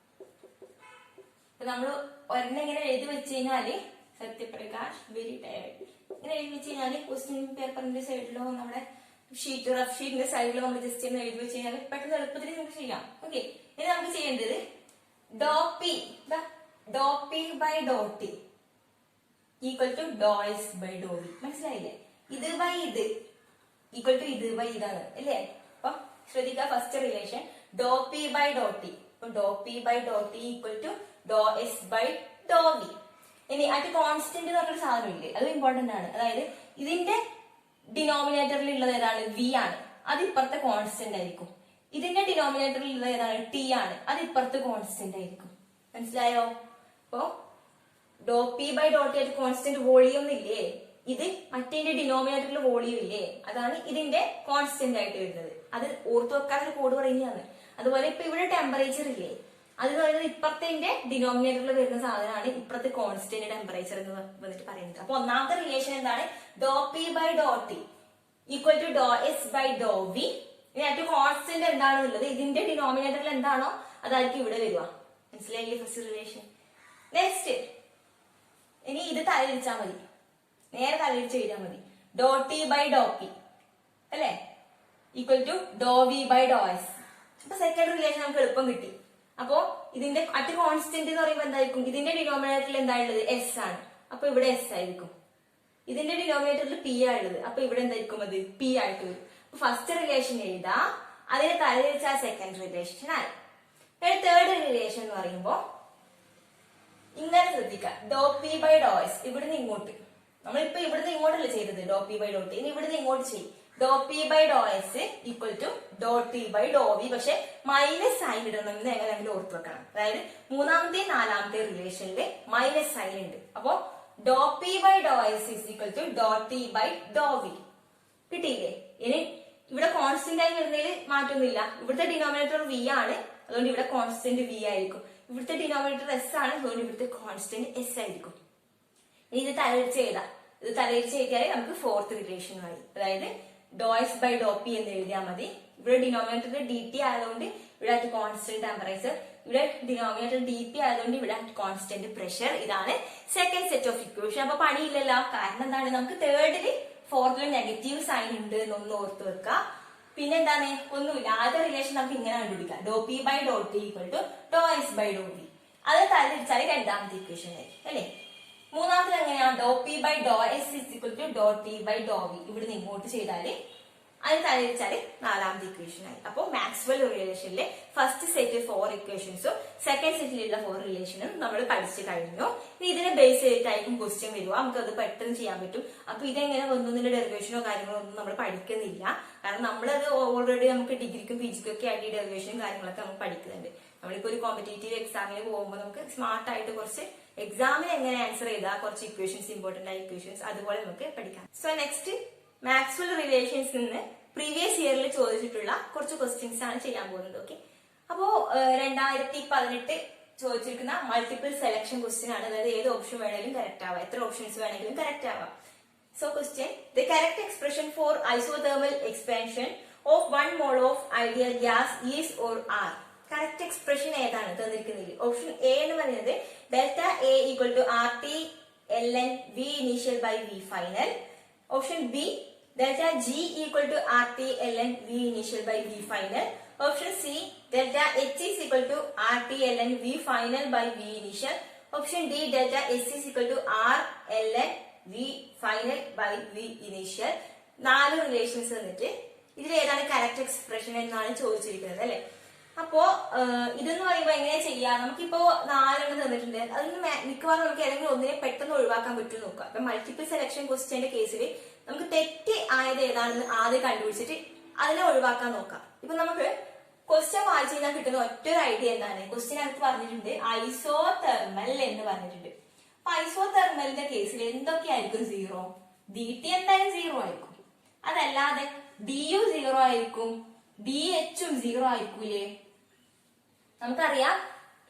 അപ്പൊ നമ്മള് ഒരെണ്ണം ഇങ്ങനെ എഴുതി വെച്ച് കഴിഞ്ഞാല് സത്യപ്രകാശ് വെരി ടയേർഡ് ഇങ്ങനെ എഴുതി വെച്ച് കഴിഞ്ഞാല് ക്വസ്റ്റ്യൻ പേപ്പറിന്റെ സൈഡിലോ നമ്മുടെ റഫ് ഷീറ്റിന്റെ സൈഡിലോ നമ്മൾ ജസ്റ്റ് ഒന്ന് എഴുതി വെച്ച് കഴിഞ്ഞാൽ പെട്ടെന്ന് എളുപ്പത്തിൽ നമുക്ക് ചെയ്യാം. ഓക്കെ. ഇനി നമുക്ക് ചെയ്യേണ്ടത് ∂P/∂T ഈക്വൽ ടു ∂S/∂V. മനസ്സിലായില്ലേ? ഇത് ബൈ ഇത് ഈക്വൽ ടു ഇത് ബൈ ഇതാണ് അല്ലേ? അപ്പൊ ശ്രദ്ധിക്കുക. First relation ∂P/∂T. അപ്പൊ ∂P/∂T ഈക്വൽ ടു ∂S/∂V. ഇനി അറ്റ് കോൺസ്റ്റന്റ് എന്ന് പറഞ്ഞൊരു സാധനം ഇല്ലേ? അത് ഇമ്പോർട്ടന്റ് ആണ്. അതായത് ഇതിന്റെ ഡിനോമിനേറ്ററിൽ ഉള്ളത് ഏതാണ്? V ആണ്. അത് ഇപ്പുറത്തെ കോൺസ്റ്റന്റ് ആയിരിക്കും. ഇതിന്റെ ഡിനോമിനേറ്ററിൽ ഉള്ളത് ഏതാണ്? ടി ആണ്. അത് ഇപ്പുറത്ത് കോൺസ്റ്റന്റ് ആയിരിക്കും. മനസ്സിലായോ? അപ്പോ ഡോ പി ബൈ ഡോട്ട് ആയിട്ട് കോൺസ്റ്റന്റ് വോളിയം ഇല്ലേ, ഇത് മറ്റേന്റെ ഡിനോമിനേറ്ററിൽ വോളിയം ഇല്ലേ, അതാണ് ഇതിന്റെ കോൺസ്റ്റന്റ് ആയിട്ട് വരുന്നത്. അത് ഓർത്തു വെക്കാനൊരു കോഡ് പറയുന്നതാണ്. അതുപോലെ ഇപ്പൊ ഇവിടെ ടെമ്പറേച്ചർ ഇല്ലേ, അത് പറയുന്നത് ഇപ്പുറത്തെ ഡിനോമിനേറ്ററിൽ വരുന്ന സാധനമാണ് ഇപ്പുറത്തെ കോൺസ്റ്റന്റ് ടെമ്പറേച്ചർ എന്ന് വന്നിട്ട് പറയുന്നത്. അപ്പൊ ഒന്നാമത്തെ റിലേഷൻ എന്താണ്? ഡോ പി ബൈ ഡോ ടി ഈക്വൽ ടു ഡോ എസ് ബൈ ഡോ വി. ഇതിനകത്ത് കോൺസ്റ്റന്റ് എന്താണെന്നുള്ളത് ഇതിന്റെ ഡിനോമിനേറ്ററിൽ എന്താണോ അതായിരിക്കും ഇവിടെ വരിക. മനസ്സിലായില്ലേ ഫസ്റ്റ് റിലേഷൻ? നെക്സ്റ്റ് ഇനി ഇത് തലതിരിച്ചാൽ മതി, നേരെ തലതിരിച്ച് എഴുതാൻ മതി. ഡോ ടി ബൈ ഡോ പി അല്ലെ ഈക്വൽ ടു ഡോ വി ബൈ ഡോ എസ്. അപ്പൊ സെക്കൻഡ് റിലേഷൻ നമുക്ക് എളുപ്പം കിട്ടി. അപ്പോ ഇതിന്റെ അറ്റ് കോൺസ്റ്റന്റ് എന്ന് പറയുമ്പോൾ എന്തായിരിക്കും? ഇതിന്റെ ഡിനോമിനേറ്ററിൽ എന്താണുള്ളത്? എസ് ആണ്. അപ്പൊ ഇവിടെ എസ് ആയിരിക്കും. ഇതിന്റെ ഡിനോമിനേറ്ററിൽ പി ആണുള്ളത്. അപ്പൊ ഇവിടെ എന്തായിരിക്കും? അത് പി ആയിട്ട് വരും. ഫസ്റ്റ് റിലേഷൻ എഴുതാ, അതിനെ തലതിരിച്ച സെക്കൻഡ് റിലേഷൻ ആയി. തേർഡ് റിലേഷൻ എന്ന് പറയുമ്പോ ഇങ്ങനെ ശ്രദ്ധിക്കുക. ഡോ പി ബൈ ഡോ എസ് ഇവിടുന്ന് ഇങ്ങോട്ട്, നമ്മളിപ്പോ ഇവിടുന്ന് ഇങ്ങോട്ടല്ലേ ചെയ്തത് ഡോ പി ബൈ ഡോ ടി. ഇനി ഇവിടുന്ന് ഇങ്ങോട്ട് ചെയ്യും. ഡോ പി ബൈ ഡോ എസ് ഈക്വൽ ടു ഡോ ടി ബൈ ഡോ വി. പക്ഷെ മൈനസ് സൈൻ ഇടണമെന്ന് എങ്ങനെയെങ്കിലും ഓർത്ത് വെക്കണം. അതായത് മൂന്നാമത്തെ നാലാമത്തെ റിലേഷനിൽ മൈനസ് സൈൻ ഉണ്ട്. അപ്പോ ഡോ പി ബൈ ഡോ എസ് ഈസ് ഈക്വൽ ടു ഡോ ടി ബൈ ഡോ വി. കിട്ടിയില്ലേ? ഇനി ഇവിടെ കോൺസ്റ്റന്റ് ആയി വരുന്നതിൽ മാറ്റൊന്നുമില്ല. ഇവിടുത്തെ ഡിനോമിനേറ്റർ വി ആണ്, അതുകൊണ്ട് ഇവിടെ കോൺസ്റ്റന്റ് വി ആയിരിക്കും. ഇവിടുത്തെ ഡിനോമിനേറ്റർ എസ് ആണ്, അതുകൊണ്ട് ഇവിടുത്തെ കോൺസ്റ്റന്റ് എസ് ആയിരിക്കും. ഇനി ഇത് തലതിരിച്ച് എഴുതാം. ഇത് തലതിരിച്ച് എഴുതിയാൽ നമുക്ക് ഫോർത്ത് റിലേഷൻ ആയി. അതായത് ഡോ എസ് ബൈ ഡോ പി എന്ന് എഴുതിയാൽ മതി. ഇവിടെ ഡിനോമിനേറ്റർ ഡി ടി ആയതുകൊണ്ട് ഇവിടെ കോൺസ്റ്റന്റ് ടെമ്പറേച്ചർ, ഇവിടെ ഡിനോമിനേറ്റർ ഡി പി ആയതുകൊണ്ട് ഇവിടെ കോൺസ്റ്റന്റ് പ്രഷർ. ഇതാണ് സെക്കൻഡ് സെറ്റ് ഓഫ് ഇക്വേഷൻ. അപ്പൊ പണിയില്ലല്ലോ. കാരണം എന്താണ്? നമുക്ക് തേർഡില് ഫോർത്തില് നെഗറ്റീവ് സൈൻ ഉണ്ട് എന്നൊന്ന് ഓർത്ത് വെക്കുക. പിന്നെ എന്താണ്? ഒന്നുമില്ല. ആദ്യത്തെ റിലേഷൻ നമുക്ക് ഇങ്ങനെ കണ്ടുപിടിക്കാം. ഡോ പി ബൈ ഡോ ടി ഈക്വൽ ടു ഡോ എസ് ബൈ ഡോ വി. അത് തലതിരിച്ചാൽ രണ്ടാമത്തെ ഇക്വേഷൻ ആയി അല്ലെ. മൂന്നാമത്തെ എങ്ങനെയാണ്? ഡോ പി ബൈ ഡോ എസ് ഇസ് ഈക്വൽ ടു ഡോ ടി ബൈ ഡോ വി. ഇവിടുന്ന് ഇങ്ങോട്ട് ചെയ്താല് അത് തലതിരിച്ചാല് നാലാമത്തെ ഇക്വേഷൻ ആയി. അപ്പൊ മാക്സ്വെൽ റിലേഷനിലെ ഫസ്റ്റ് സെറ്റ് 4 ഇക്വേഷൻസും സെക്കൻഡ് സെറ്റിലുള്ള 4 റിലേഷനും നമ്മൾ പഠിച്ചു കഴിഞ്ഞു. ഇതിനെ ബേസ് ചെയ്തിട്ടായിരിക്കും ക്വസ്റ്റ്യൻ വരിക. നമുക്കത് പെട്ടെന്ന് ചെയ്യാൻ പറ്റും. അപ്പൊ ഇതെങ്ങനെ ഒന്നൊന്നിന്റെ ഡെറിവേഷനോ കാര്യങ്ങളോ ഒന്നും നമ്മൾ പഠിക്കുന്നില്ല. കാരണം നമ്മളത് ഓൾറെഡി നമുക്ക് ഡിഗ്രിക്കും പി ജിക്കും ഒക്കെ ആയിട്ട് ഈ ഡെറിവേഷനും കാര്യങ്ങളൊക്കെ നമുക്ക് പഠിക്കുന്നുണ്ട്. നമ്മളിപ്പോ ഒരു കോമ്പറ്റേറ്റീവ് എക്സാമിന് പോകുമ്പോൾ നമുക്ക് സ്മാർട്ട് ആയിട്ട് കുറച്ച് എക്സാമിന് എങ്ങനെ ആൻസർ ചെയ്താൽ കുറച്ച് ഇക്വേഷൻസ്, ഇമ്പോർട്ടന്റ് ആയ ഇക്വേഷൻസ് അതുപോലെ നമുക്ക് പഠിക്കാം. സോ നെക്സ്റ്റ് മാക്സ്വെൽ റിലേഷൻസ് നിന്ന് പ്രീവിയസ് ഇയറിൽ ചോദിച്ചിട്ടുള്ള കുറച്ച് ക്വസ്റ്റ്യൻസ് ആണ് ചെയ്യാൻ പോകുന്നത്. ഓക്കെ, അപ്പോ 2018 ചോദിച്ചിരിക്കുന്ന മൾട്ടിപ്പിൾ സെലക്ഷൻ ക്വസ്റ്റ്യൻ ആണ്. അതായത് ഏത് ഓപ്ഷൻ വേണമെങ്കിലും കറക്റ്റ് ആവാം, എത്ര ഓപ്ഷൻസ് വേണമെങ്കിലും കറക്റ്റ് ആവാം. So question: the correct expression for isothermal expansion of 1 mole of ideal gas is or R. Correct expression ഏതാണ് തന്നിരിക്കുന്നത്? ഓപ്ഷൻ എ എന്ന് പറയുന്നത് delta A equal to R T L N V initial by V final. Option B delta G equal to RT ln V initial by V final. Option C delta H is equal to RT ln V final by V initial. Option D delta S is equal to R ln V final by V initial. 4 relations തന്നിട്ട് ഇതിൽ ഏതാണ് correct expression എന്നാണ് ചോദിച്ചിരിക്കുന്നത് അല്ലെ. അപ്പോ ഇതെന്ന് പറയുമ്പോൾ എങ്ങനെ ചെയ്യാം? നമുക്കിപ്പോ 4 തന്നിട്ടുണ്ട്. അതിന് മിക്കവാറും നമുക്ക് ഏതെങ്കിലും ഒന്നിനെ പെട്ടെന്ന് ഒഴിവാക്കാൻ പറ്റും നോക്കാം. അപ്പൊ മൾട്ടിപ്പിൾ സെലക്ഷൻ ക്വസ്റ്റ്യന്റെ കേസിൽ നമുക്ക് തെറ്റ് ആയത് ഏതാണെന്ന് ആദ്യം കണ്ടുപിടിച്ചിട്ട് അതിനെ ഒഴിവാക്കാൻ നോക്കാം. ഇപ്പൊ നമുക്ക് ക്വസ്റ്റ്യൻ വായിച്ചു കഴിഞ്ഞാൽ കിട്ടുന്ന ഒറ്റൊരു ഐഡിയ എന്താണ്? ക്വസ്റ്റ്യനകത്ത് പറഞ്ഞിട്ടുണ്ട് ഐസോതെർമൽ എന്ന് പറഞ്ഞിട്ടുണ്ട്. അപ്പൊ ഐസോതെർമലിന്റെ കേസിൽ എന്തൊക്കെയായിരിക്കും സീറോ? ഡി ടി എന്തായാലും സീറോ ആയിരിക്കും. അതല്ലാതെ ഡി യു സീറോ ആയിരിക്കും, ഡി എച്ചും സീറോ ആയിരിക്കൂലേ? നമുക്കറിയാം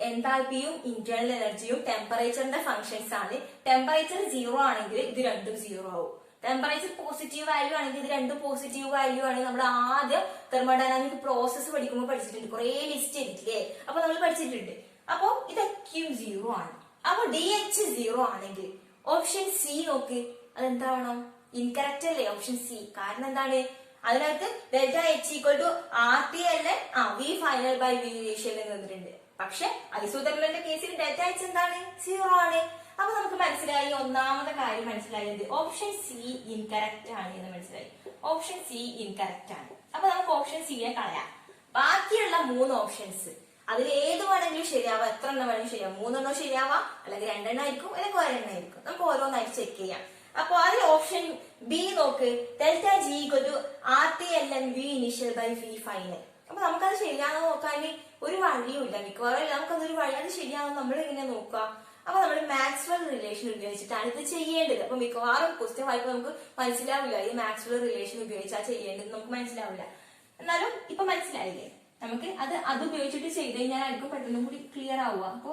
എൻതാൽപ്പിയും ഇന്റേണൽ എനർജിയും ടെമ്പറേച്ചറിന്റെ ഫംഗ്ഷൻസ് ആണ്. ടെമ്പറേച്ചർ സീറോ ആണെങ്കിൽ ഇത് രണ്ടും സീറോ ആവും. ടെമ്പറേച്ചർ പോസിറ്റീവ് വാല്യൂ ആണെങ്കിൽ ഇത് രണ്ടും പോസിറ്റീവ് വാല്യൂ ആണ്. നമ്മൾ ആദ്യം തെർമോഡൈനാമിക് പ്രോസസ്സ് പഠിക്കുമ്പോൾ പഠിച്ചിട്ടുണ്ട്, കുറെ ലിസ്റ്റ് ചെയ്തിട്ടില്ലേ? അപ്പൊ നമ്മൾ പഠിച്ചിട്ടുണ്ട്. അപ്പൊ ഇതൊക്കെയും സീറോ ആണ്. അപ്പൊ ഡി എച്ച് സീറോ ആണെങ്കിൽ ഓപ്ഷൻ സി നോക്ക്, അതെന്താവണം? ഇൻകറക്റ്റ് അല്ലേ ഓപ്ഷൻ സി? കാരണം എന്താണ്? അതിനകത്ത് delta H equal to R T L V final by V initial എന്ന് തന്നിട്ടുണ്ട്. പക്ഷെ ഐസോതെർമലിന്റെ കേസിൽ ഡെൽറ്റ എച്ച് എന്താണ്? സീറോ ആണ്. അപ്പൊ നമുക്ക് മനസ്സിലായി, ഒന്നാമത്തെ കാര്യം മനസ്സിലായത് ഓപ്ഷൻ സി ഇൻകറക്റ്റ് ആണ് എന്ന് മനസ്സിലായി. ഓപ്ഷൻ സി ഇൻകറക്റ്റ് ആണ്. അപ്പൊ നമുക്ക് ഓപ്ഷൻ സിയെ കളയാം. ബാക്കിയുള്ള 3 ഓപ്ഷൻസ് അതിൽ ഏത് വേണമെങ്കിലും ശരിയാവാം, എത്ര എണ്ണം വേണമെങ്കിലും ശരിയാവും. 3 എണ്ണം ശരിയാവാം, അല്ലെങ്കിൽ 2 എണ്ണം ആയിരിക്കും, അല്ലെങ്കിൽ 1 എണ്ണം ആയിരിക്കും. നമുക്ക് ഓരോന്നായിട്ട് ചെക്ക് ചെയ്യാം. അപ്പൊ അതിൽ ഓപ്ഷൻ ബി നോക്ക്, delta G equal to R T L N V initial by V final. അപ്പൊ നമുക്കത് ശരിയാണോ നോക്കാൻ ഒരു വഴിയും ഇല്ല, മിക്കവാറും നമുക്കതൊരു വഴി, അത് ശരിയാണോ നമ്മൾ എങ്ങനെ നോക്കുക? അപ്പൊ നമ്മൾ മാക്സ്വെൽ റിലേഷൻ ഉപയോഗിച്ചിട്ടാണ് ഇത് ചെയ്യേണ്ടത്. അപ്പൊ മിക്കവാറും ക്വസ്റ്റ്യൻ വായിക്കുമ്പോൾ നമുക്ക് മനസ്സിലാവില്ല ഈ മാക്സ്വെൽ റിലേഷൻ ഉപയോഗിച്ചാൽ ചെയ്യേണ്ടത് നമുക്ക് മനസ്സിലാവില്ല. എന്നാലും ഇപ്പൊ മനസ്സിലായില്ലേ? നമുക്ക് അത് ഉപയോഗിച്ചിട്ട് ചെയ്ത് കഴിഞ്ഞാലായിരിക്കും പെട്ടെന്ന് കൂടി ക്ലിയർ ആവുക. അപ്പൊ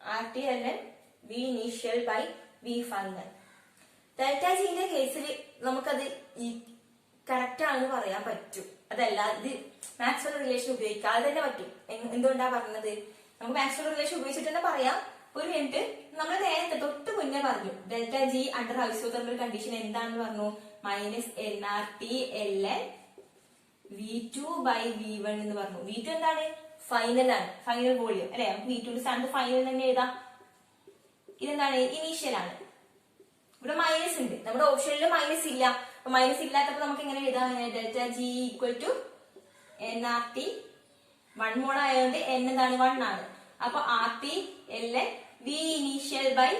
RTLN V initial by V final. Delta ജിന്റെ കേസിൽ നമുക്കത് ഈ കറക്റ്റ് ആണെന്ന് പറയാൻ പറ്റും. അതല്ല, ഇത് മാക്സ്വെൽ റിലേഷൻ ഉപയോഗിക്കാതെ തന്നെ പറ്റും. എന്തുകൊണ്ടാ പറഞ്ഞത്? നമുക്ക് മാക്സ്വെൽ റിലേഷൻ ഉപയോഗിച്ചിട്ട് തന്നെ പറയാം. ഒരു മിനിറ്റ്, നമ്മൾ നേരത്തെ തൊട്ട് മുന്നേ പറഞ്ഞു delta G under isothermal condition എന്താണെന്ന് പറഞ്ഞു, minus NRTLN V2 by V1 എന്ന് പറഞ്ഞു. V2 എന്താണ്? ഫൈനൽ ആണ്, ഫൈനൽ വോളിയം അല്ലെ. നമുക്ക് V2 സ്ഥാനത്ത് ഫൈനൽ തന്നെ എഴുതാം. ഇതെന്താണ്? ഇനീഷ്യൽ ആണ്. ഇവിടെ മൈനസ് ഉണ്ട്, നമ്മുടെ ഓപ്ഷനിൽ മൈനസ് ഇല്ല. അപ്പൊ മൈനസ് ഇല്ലാത്തപ്പോ നമുക്ക് എങ്ങനെ എഴുതാം? Delta G equal to NRT 1 mole ആയതുകൊണ്ട് N എന്താണ്? 1 ആണ്. അപ്പൊ RTLN V initial by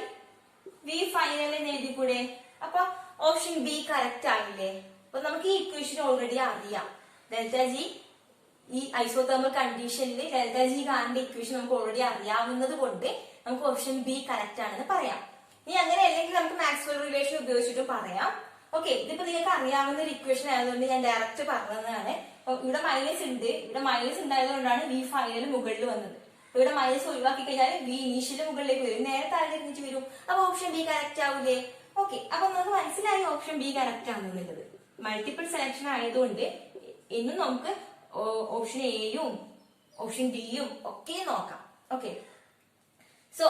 V final എന്ന് എഴുതിക്കൂടെ? അപ്പൊ ഓപ്ഷൻ ബി കറക്റ്റ് ആയില്ലേ? അപ്പൊ നമുക്ക് ഈ ഇക്വേഷൻ ഓൾറെഡി അറിയാം. ഡെൽറ്റ ജി ഈ ഐസോതെർമൽ കണ്ടീഷനിൽ ഡെൽറ്റ ജി കാണേണ്ട ഇക്വേഷൻ നമുക്ക് ഓൾറെഡി അറിയാവുന്നത് കൊണ്ട് നമുക്ക് ഓപ്ഷൻ ബി കറക്റ്റ് ആണെന്ന് പറയാം. ഇനി അങ്ങനെ അല്ലെങ്കിൽ നമുക്ക് മാക്സ്വെൽ റിലേഷൻ ഉപയോഗിച്ചിട്ടും പറയാം. ഓക്കെ, ഇതിപ്പോ നിങ്ങൾക്ക് അറിയാവുന്ന ഒരു ഇക്വേഷൻ ആയതുകൊണ്ട് ഞാൻ ഡയറക്റ്റ് പറഞ്ഞതാണ്. ഇവിടെ മൈനസ് ഉണ്ട്, ഇവിടെ മൈനസ് ഉണ്ടായതുകൊണ്ടാണ് വി ഫൈനൽ മുകളിൽ വന്നത്. ഇവിടെ മൈനസ് ഒഴിവാക്കി കഴിഞ്ഞാൽ വി ഇനീഷ്യൽ മുകളിലേക്ക് വരും, നേരെ താഴെ തിരിഞ്ഞിട്ട് വരും. അപ്പൊ ഓപ്ഷൻ ബി കറക്റ്റ് ആവൂലേ? ഓക്കെ, അപ്പൊ നമുക്ക് മനസ്സിലായി ഓപ്ഷൻ ബി കറക്റ്റ് ആണെന്നുള്ളത്. മൾട്ടിപ്പിൾ സെലക്ഷൻ ആയതുകൊണ്ട് ഇന്നും നമുക്ക് ഓപ്ഷൻ എയും ഓപ്ഷൻ ഡിയും ഒക്കെ നോക്കാം. ഓക്കെ, സോ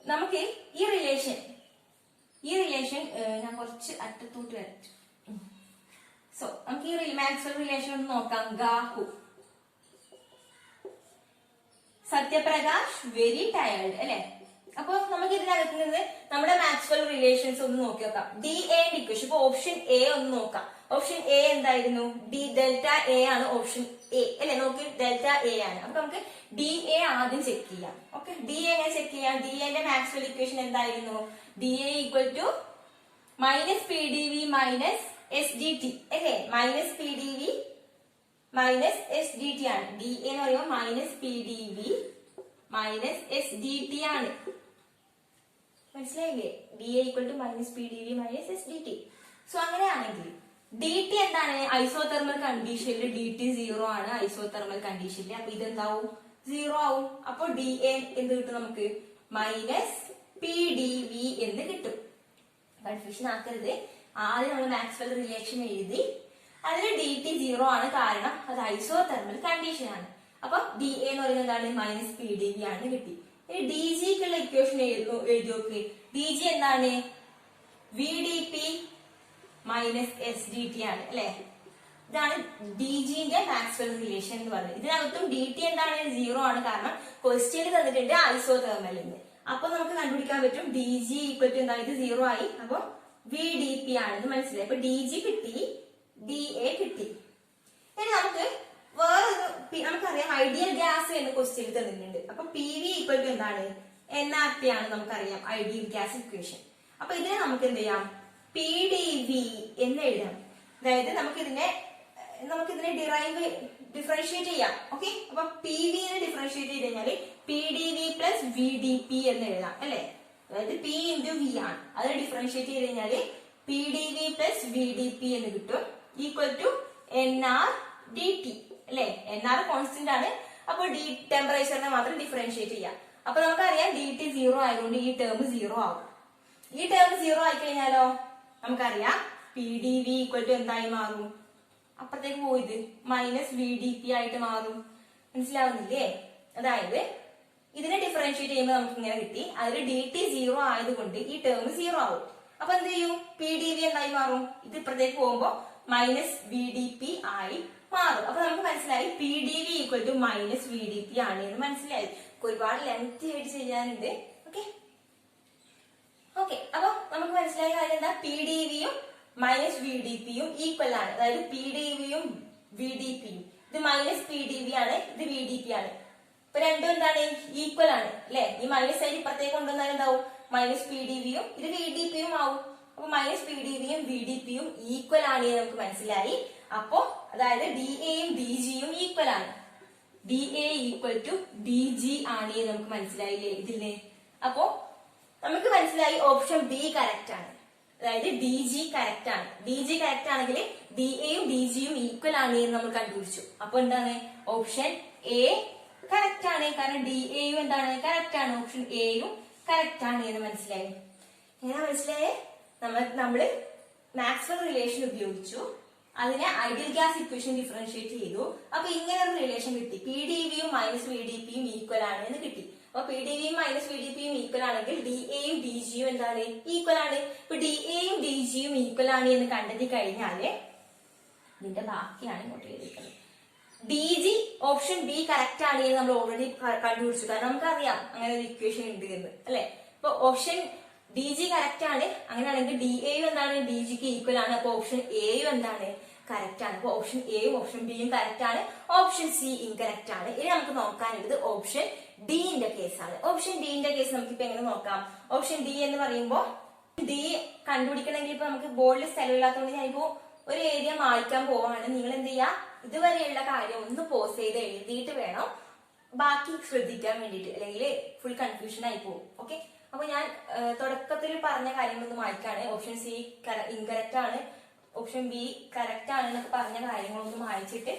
നമുക്ക് ഈ റിലേഷൻ ഞാൻ കുറച്ച് അറ്റത്തോട്ട് വരച്ചു. സോ നമുക്ക് ഈ മാക്സ്വെൽ റിലേഷൻ ഒന്ന് നോക്കാം. ഗാഹു സത്യപ്രകാശ് വെരി ടയർഡ് അല്ലെ. അപ്പൊ നമുക്ക് ഇതിനകത്ത് നിന്ന് നമ്മുടെ മാക്സ്വെൽ റിലേഷൻസ് ഒന്ന് നോക്കി നോക്കാം. D A equation. ഇപ്പൊ ഓപ്ഷൻ എ ഒന്ന് നോക്കാം. ഓപ്ഷൻ എ എന്തായിരുന്നു? ഡി ഡെൽറ്റ എ ആണ് ഓപ്ഷൻ എ അല്ലെ. നോക്കി, ഡെൽറ്റ എ ആണ്. അപ്പൊ നമുക്ക് ഡി എ ആദ്യം ചെക്ക് ചെയ്യാം. ഓക്കെ, ഡി എ എങ്ങനെ ചെക്ക് ചെയ്യാം? ഡി എന്റെ മാക്സ്വെൽ ഇക്വേഷൻ എന്തായിരുന്നു? D A equal to minus P D V minus S D T അല്ലേ. Minus P D V minus S D T ആണ്. ഡി എ എന്ന് പറയുമ്പോൾ minus P D V minus S D T ആണ്. മനസ്സിലായില്ലേ? D A equal to minus P D V minus S D T. So അങ്ങനെയാണെങ്കിൽ D T എന്താണ്? Isothermal കണ്ടീഷനിൽ D T 0 ആണ്. Isothermal കണ്ടീഷനിൽ അപ്പൊ ഇതെന്താവും? 0 ആവും. അപ്പൊ ഡി എ എന്ത് കിട്ടും നമുക്ക്? മൈനസ് പി ഡി വി എന്ന് കിട്ടും. കൺഫ്യൂഷൻ ആക്കരുത്. ആദ്യം നമ്മൾ മാക്സ്വെൽ റിലേഷൻ എഴുതി, അതിൽ ഡി ടി 0 ആണ്, കാരണം അത് ഐസോതെർമൽ കണ്ടീഷൻ ആണ്. അപ്പൊ ഡി എ എന്ന് പറയുന്നത് എന്താണ്? മൈനസ് പി ഡി വി ആണ് കിട്ടി. ഇനി ഡി ജിക്കുള്ള ഇക്വേഷൻ എഴുതി നോക്ക്. ഡി ജി എന്താണ്? V D P minus S D T ആണ് അല്ലെ. ഇതാണ് ഡി ജിന്റെ മാക്സ്വെൽ റിലേഷൻ എന്ന് പറയുന്നത്. ഇതിനകത്തും ഡി ടി എന്താണ്? 0 ആണ്, കാരണം ക്വസ്റ്റ്യനിൽ തന്നിട്ടുണ്ട് ഐസോതെർമലിന്. അപ്പൊ നമുക്ക് കണ്ടുപിടിക്കാൻ പറ്റും ഡി ജി ഈക്വൽ ടു എന്താണ്? ഇത് 0 ആയി. അപ്പൊ വി ഡി പി ആണെന്ന് മനസ്സിലായി. അപ്പൊ ഡി ജി കിട്ടി, ഡി എ കിട്ടി. ഇനി നമുക്ക് നമുക്കറിയാം ഐഡിയൽ ഗ്യാസ് എന്ന് ക്വസ്റ്റ്യനിൽ തന്നിട്ടുണ്ട്. അപ്പൊ പി വി ഈക്വൽ ടു എന്താണ്? NRT ആണ് നമുക്കറിയാം ഐഡിയൽ ഗ്യാസ് ഇക്വേഷൻ. അപ്പൊ ഇതിനെ നമുക്ക് എന്ത് ചെയ്യാം? പി ഡി വി എന്ന് എഴുതാം. അതായത് നമുക്കിതിനെ ഡിഫറൻഷിയേറ്റ് ചെയ്യാം. ഓക്കെ, അപ്പൊ പി വിനെ ഡിഫറൻഷിയേറ്റ് ചെയ്ത് കഴിഞ്ഞാൽ P D V plus V D P എന്ന് എഴുതാം അല്ലെ. അതായത് പി ഇൻറ്റു വി ആണ്. അതിനെ ഡിഫറൻഷിയേറ്റ് ചെയ്ത് കഴിഞ്ഞാൽ P D V plus V D P എന്ന് കിട്ടും. ഈക്വൽ ടു NR dt അല്ലെ. NR കോൺസ്റ്റന്റ് ആണ്. അപ്പൊ ഡി ടെമ്പറേച്ചറിനെ മാത്രം ഡിഫറൻഷിയേറ്റ് ചെയ്യാം. അപ്പൊ നമുക്കറിയാം ഡി ടി 0 ആയതുകൊണ്ട് ഈ ടേം 0 ആവും. ഈ ടേം 0 ആയി കഴിഞ്ഞാലോ നമുക്കറിയാം P D V equal to എന്തായി മാറും? അപ്പുറത്തേക്ക് പോയത് മൈനസ് വി ഡി പി ആയിട്ട് മാറും. മനസ്സിലാവുന്നില്ലേ? അതായത് ഇതിനെ ഡിഫറൻഷിയേറ്റ് ചെയ്യുമ്പോൾ നമുക്ക് ഇങ്ങനെ കിട്ടി. അതിൽ ഡി ടി 0 ആയതുകൊണ്ട് ഈ ടേം 0 ആവും. അപ്പൊ എന്ത് ചെയ്യും? പി ഡി വി എന്തായി മാറും? ഇത് ഇപ്പുറത്തേക്ക് പോകുമ്പോ മൈനസ് വി ഡി പി ആയി മാറും. അപ്പൊ നമുക്ക് മനസ്സിലായി P D V equal to minus V D P ആണ് എന്ന് മനസ്സിലായി. ഒരുപാട് ലെങ്തി ആയിട്ട് ചെയ്യാനുണ്ട്. ഓക്കെ ഓക്കെ അപ്പൊ നമുക്ക് മനസ്സിലായ കാര്യം എന്താ? പി ഡി വിയും മൈനസ് വി ഡി പിയും ഈക്വൽ ആണ്. അതായത് പി ഡി വിയും വി ഡി പിയും, ഇത് മൈനസ് പി ഡി വി ആണ്, ഇത് വി ഡി പി ആണ്. ഇപ്പൊ രണ്ടും എന്താണ് ഈക്വൽ ആണ് അല്ലെ. ഈ മൈനസ് സൈഡ് ഇപ്പുറത്തേക്ക് കൊണ്ടുവന്നാൽ എന്താവും മൈനസ് പി ഡി വിയും ഇത് വി ഡി പിയും ആവും. അപ്പൊ മൈനസ് പി ഡി വിയും വി ഡി പിയും ഈക്വൽ ആണ് എന്ന് നമുക്ക് മനസ്സിലായി. അപ്പോ അതായത് ഡി എയും ഡി ജിയും ഈക്വൽ ആണ്. D A equal to D G ആണ് എന്ന് നമുക്ക് മനസ്സിലായില്ലേ ഇതില്. അപ്പോ നമുക്ക് മനസ്സിലായി ഓപ്ഷൻ ബി കറക്റ്റ് ആണ്. അതായത് ഡി ജി കറക്റ്റ് ആണ്. ഡി ജി കറക്റ്റ് ആണെങ്കിൽ ഡി എയും ഡി ജിയും ഈക്വൽ ആണ് എന്ന് നമ്മൾ കണ്ടുപിടിച്ചു. അപ്പൊ എന്താണ് ഓപ്ഷൻ എ കറക്റ്റ് ആണ്. കാരണം ഡി എയും എന്താണ് കറക്റ്റ് ആണ്. ഓപ്ഷൻ എയും കറക്റ്റ് ആണ് എന്ന് മനസ്സിലായി. എങ്ങനെ മനസ്സിലായേ? നമ്മള് മാക്സ്വെൽ റിലേഷൻ ഉപയോഗിച്ചു. അതിനെ ഐഡിയൽ ഗ്യാസ് ഇക്വേഷൻ ഡിഫറൻഷിയേറ്റ് ചെയ്തു. അപ്പൊ ഇങ്ങനെ ഒരു റിലേഷൻ കിട്ടി. പി ഡി വിയും മൈനസ് വി ഡി പിയും ഈക്വൽ ആണ് എന്ന് കിട്ടി. അപ്പൊ പി ഡി വിയും മൈനസ് വി ഡി പിയും ഈക്വൽ ആണെങ്കിൽ ഡി എയും ഡി ജിയും എന്താണ് ഈക്വൽ ആണ്. ഇപ്പൊ ഡി എയും ഡി ജിയും ഈക്വൽ ആണ് എന്ന് കണ്ടെത്തി കഴിഞ്ഞാല് ഇതിന്റെ ബാക്കിയാണ് ഇങ്ങോട്ട് എഴുതിയിരിക്കുന്നത്. D G option B correct ആണ് എന്ന് നമ്മൾ ഓൾറെഡി കണ്ടുപിടിച്ചു. കാരണം നമുക്കറിയാം അങ്ങനെ ഒരു ഇക്വേഷൻ ഉണ്ട് എന്ന് അല്ലെ. ഇപ്പൊ ഓപ്ഷൻ ഡി ജി കറക്റ്റ് ആണ്. അങ്ങനെയാണെങ്കിൽ ഡി എയും എന്താണ് ഡി ജിക്ക് ഈക്വൽ ആണ്. അപ്പൊ ഓപ്ഷൻ എയും എന്താണ് കറക്റ്റ് ആണ്. അപ്പൊ ഓപ്ഷൻ എയും ഓപ്ഷൻ ബിയും കറക്റ്റ് ആണ്. ഓപ്ഷൻ സി ഇൻകറക്റ്റ് ആണ്. ഇനി നമുക്ക് നോക്കാനുള്ളത് ഓപ്ഷൻ ഡിന്റെ കേസാണ്. ഓപ്ഷൻ ഡിന്റെ കേസ് നമുക്കിപ്പോ എങ്ങനെ നോക്കാം? ഓപ്ഷൻ ഡി എന്ന് പറയുമ്പോൾ ഡി കണ്ടുപിടിക്കണമെങ്കിൽ ഇപ്പൊ നമുക്ക് ബോർഡിൽ സ്ഥലമില്ലാത്തതുകൊണ്ട് ഞാനിപ്പോ ഒരു ഏരിയ മായ്ക്കാൻ പോവാണ്. നിങ്ങൾ എന്ത് ചെയ്യാ ഇതുവരെയുള്ള കാര്യം ഒന്ന് പോസ് ചെയ്ത് എഴുതിയിട്ട് വേണം ബാക്കി ശ്രദ്ധിക്കാൻ വേണ്ടിയിട്ട്, അല്ലെങ്കിൽ ഫുൾ കൺഫ്യൂഷൻ ആയി പോകും. ഓക്കെ, അപ്പൊ ഞാൻ തുടക്കത്തിൽ പറഞ്ഞ കാര്യങ്ങളൊന്ന് മായ്ക്കാണ്. ഓപ്ഷൻ സി ഇൻകറക്റ്റ് ആണ്, ഓപ്ഷൻ ബി കറക്റ്റ് ആണ് എന്നൊക്കെ പറഞ്ഞ കാര്യങ്ങളൊന്ന് മായ്ച്ചിട്ട്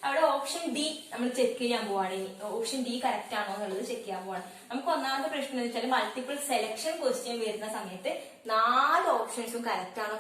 അവിടെ ഓപ്ഷൻ ഡി നമ്മൾ ചെക്ക് ചെയ്യാൻ പോവാണ്. ഇനി ഓപ്ഷൻ ഡി കറക്റ്റ് ആണോ എന്നുള്ളത് ചെക്ക് ചെയ്യാൻ പോവാണ്. നമുക്ക് ഒന്നാമത്തെ പ്രശ്നം എന്ന് വെച്ചാൽ മൾട്ടിപ്പിൾ സെലക്ഷൻ ക്വസ്റ്റ്യൻ വരുന്ന സമയത്ത് 4 ഓപ്ഷൻസും കറക്റ്റ് ആണോ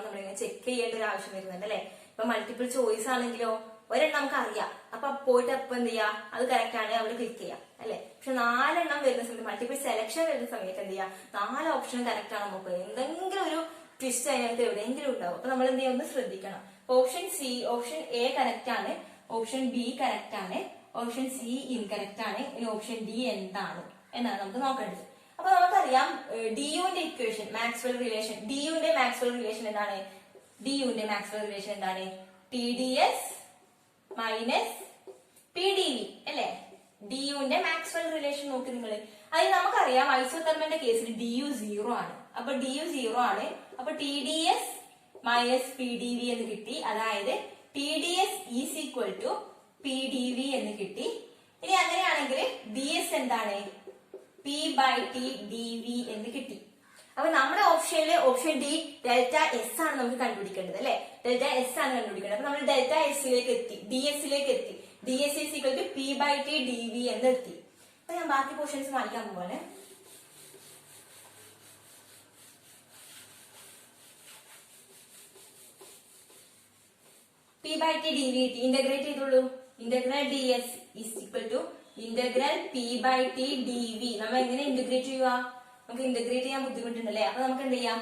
നമ്മളിങ്ങനെ ചെക്ക് ചെയ്യേണ്ട ഒരു ആവശ്യം വരുന്നുണ്ട് അല്ലെ. ഇപ്പൊ മൾട്ടിപ്പിൾ ചോയ്സ് ആണെങ്കിലോ ഒരെണ്ണം നമുക്ക് അറിയാം, അപ്പൊ പോയിട്ട് അപ്പൊ എന്ത് ചെയ്യാം അത് കറക്റ്റ് ആണ് അവിടെ ക്ലിക്ക് ചെയ്യാം അല്ലെ. പക്ഷെ 4 എണ്ണം വരുന്ന സമയത്ത് മൾട്ടിപ്പിൾ സെലക്ഷൻ വരുന്ന സമയത്ത് എന്ത് ചെയ്യാം 4 ഓപ്ഷൻ കറക്റ്റ് ആണോ നോക്കുക. എന്തെങ്കിലും ഒരു ട്വിസ്റ്റ് അതിനകത്ത് എവിടെയെങ്കിലും ഉണ്ടാവും. അപ്പൊ നമ്മൾ എന്ത് ചെയ്യാം ഒന്ന് ശ്രദ്ധിക്കണം. Option C option A correct ആണ്, ഓപ്ഷൻ ബി കറക്റ്റ് ആണ്, ഓപ്ഷൻ സി ഇൻകറക്റ്റ് ആണ്. ഇനി ഓപ്ഷൻ ഡി എന്താണ് എന്നാണ് നമുക്ക് നോക്കേണ്ടത്. അപ്പൊ നമുക്കറിയാം ഡിയുന്റെ ഇക്വേഷൻ മാക്സ്വെൽ റിലേഷൻ, ഡിയുന്റെ മാക്സ്വെൽ റിലേഷൻ എന്താണ്? ഡിയുന്റെ മാക്സ്വെൽ റിലേഷൻ എന്താണ്? T D S minus P D V അല്ലെ. ഡിയുന്റെ മാക്സ്വെൽ റിലേഷൻ നോക്കി നിങ്ങൾ. അതിന് നമുക്കറിയാം ഐസോതെർമലിന്റെ കേസിൽ ഡിയു 0 ആണ്. അപ്പൊ ഡിയു 0 ആണ്. അപ്പൊ T D S minus P D V എന്ന് കിട്ടി. അതായത് T D S is equal to P D V എന്ന് കിട്ടി. ഇനി അങ്ങനെയാണെങ്കിൽ ഡി എസ് എന്താണ്? P by T D V എന്ന് കിട്ടി. അപ്പൊ നമ്മുടെ ഓപ്ഷനില് ഓപ്ഷൻ ഡി ഡെൽറ്റ എസ് ആണ് നമുക്ക് കണ്ടുപിടിക്കേണ്ടത് അല്ലെ. ഡെൽറ്റ എസ് ആണ് കണ്ടുപിടിക്കേണ്ടത്. അപ്പൊ നമ്മൾ ഡെൽറ്റ എസിലേക്ക് എത്തി, ഡി എസിലേക്ക് എത്തി. D S is equal to P by T D V എന്ന് എത്തി. അപ്പൊ ഞാൻ ബാക്കി പോർഷൻസ് മാറ്റാൻ പോവാണ്. P by T D V integrate ചെയ്തോളൂ. Integral D S is equal to integral P by T D V. നമ്മൾ എങ്ങനെ ഇന്റഗ്രേറ്റ് ചെയ്യുക? നമുക്ക് ഇന്റഗ്രേറ്റ് ചെയ്യാൻ ബുദ്ധിമുട്ടുണ്ടല്ലേ. അപ്പൊ നമുക്ക് എന്ത് ചെയ്യാം?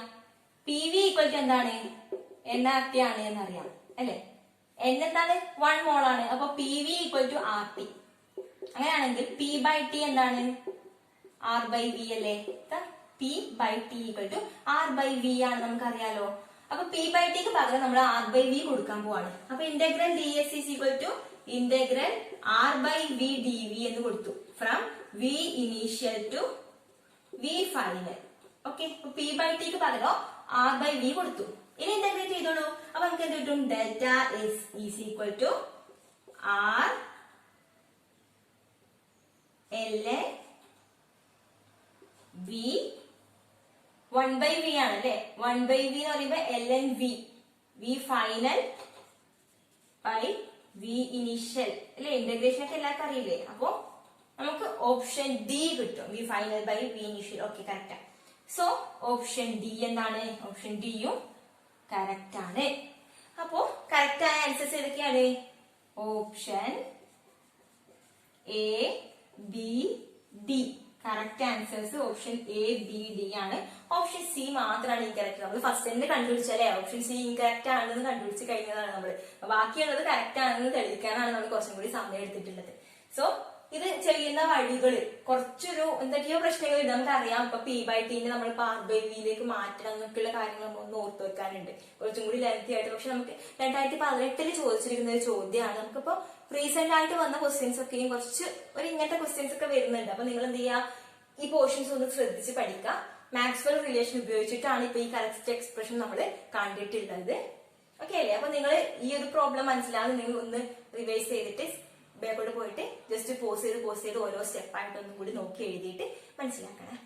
പി വി ഈക്വൽ ടു എന്താണ്? NRT ആണ് എന്നറിയാം അല്ലെ. N എന്താണ്? 1 മോൾ ആണ്. അപ്പൊ P V equal to RT. അങ്ങനെയാണെങ്കിൽ പി ബൈ ടി എന്താണ്? R ബൈ വി അല്ലേ. P by T equal to R by V ആണ് നമുക്കറിയാലോ. അപ്പൊ പി ബൈ ടിക്ക് പകരം നമ്മൾ R ബൈ വി കൊടുക്കാൻ പോവാണ്. അപ്പൊ integral D S is equal to integral R by V D V എന്ന് കൊടുത്തു. From V initial to V final. Okay, P by ടിക്ക് പകരം R ബൈ വി കൊടുത്തു. ഇനി ഇന്റഗ്രേറ്റ് ചെയ്തോളൂ. അപ്പൊ നമുക്ക് എന്ത് കിട്ടും? Delta S is equal to R L V 1 by V ആണ് അല്ലെ. 1 ബൈ വി എന്ന് പറയുമ്പോ ln V, V final by V initial അല്ലെ. ഇന്റഗ്രേഷൻ ഒക്കെ എല്ലാവർക്കും അറിയില്ലേ. അപ്പൊ നമുക്ക് ഓപ്ഷൻ ഡി കിട്ടും, V final by V initial. Okay, correct. So option D എന്താണ്? ഓപ്ഷൻ ഡിയും കറക്റ്റ് ആണ്. അപ്പോ കറക്റ്റ് ആയ ആൻസേഴ്സ് ഏതൊക്കെയാണ്? Option A B D. Correct answers option A B D ആണ്. ഓപ്ഷൻ സി മാത്രമാണ് ഇൻകറക്റ്റ്. നമ്മൾ ഫസ്റ്റ് തന്നെ കണ്ടുപിടിച്ചല്ലേ ഓപ്ഷൻ സി ഇൻകറക്റ്റ് ആണെന്ന് കണ്ടുപിടിച്ച് കഴിഞ്ഞതാണ് നമ്മൾ. ബാക്കിയുള്ളത് കറക്റ്റ് ആണെന്ന് തെളിയിക്കാനാണ് നമ്മൾ കുറച്ചും കൂടി സമയം എടുത്തിട്ടുള്ളത്. സോ ഇത് ചെയ്യുന്ന വഴികൾ കുറച്ചൊരു എന്തൊക്കെയോ പ്രശ്നങ്ങൾ നമുക്കറിയാം. ഇപ്പൊ P/T നമ്മൾ R/V മാറ്റണം എന്നൊക്കെയുള്ള കാര്യങ്ങൾ നമ്മൾ ഒന്ന് ഓർത്തു വെക്കാനുണ്ട്, കുറച്ചും കൂടി ലെങ്തി ആയിട്ട്. പക്ഷെ നമുക്ക് 2018 ചോദിച്ചിരിക്കുന്ന ഒരു ചോദ്യമാണ്. നമുക്കിപ്പോ റീസെന്റ് ആയിട്ട് വന്ന ക്വസ്റ്റ്യൻസ് ഒക്കെയും കുറച്ച് ഒരു ഇങ്ങനത്തെ ക്വസ്റ്റ്യൻസ് ഒക്കെ വരുന്നുണ്ട്. അപ്പൊ നിങ്ങൾ എന്ത് ചെയ്യുക, ഈ പോർഷൻസ് ഒന്ന് ശ്രദ്ധിച്ച് പഠിക്കുക. മാക്സ്വെൽ റിലേഷൻ ഉപയോഗിച്ചിട്ടാണ് ഇപ്പൊ ഈ കറക്റ്റ് എക്സ്പ്രഷൻ നമ്മൾ കണ്ടിട്ടുള്ളത്. ഓക്കെ അല്ലേ? അപ്പൊ നിങ്ങൾ ഈ ഒരു പ്രോബ്ലം മനസ്സിലാകും, നിങ്ങൾ ഒന്ന് റിവൈസ് ചെയ്തിട്ട് ബാക്കോട്ട് പോയിട്ട് ജസ്റ്റ് പോസ് ചെയ്ത് ഓരോ സ്റ്റെപ്പായിട്ട് ഒന്നും കൂടി നോക്കി എഴുതിയിട്ട് മനസ്സിലാക്കണം.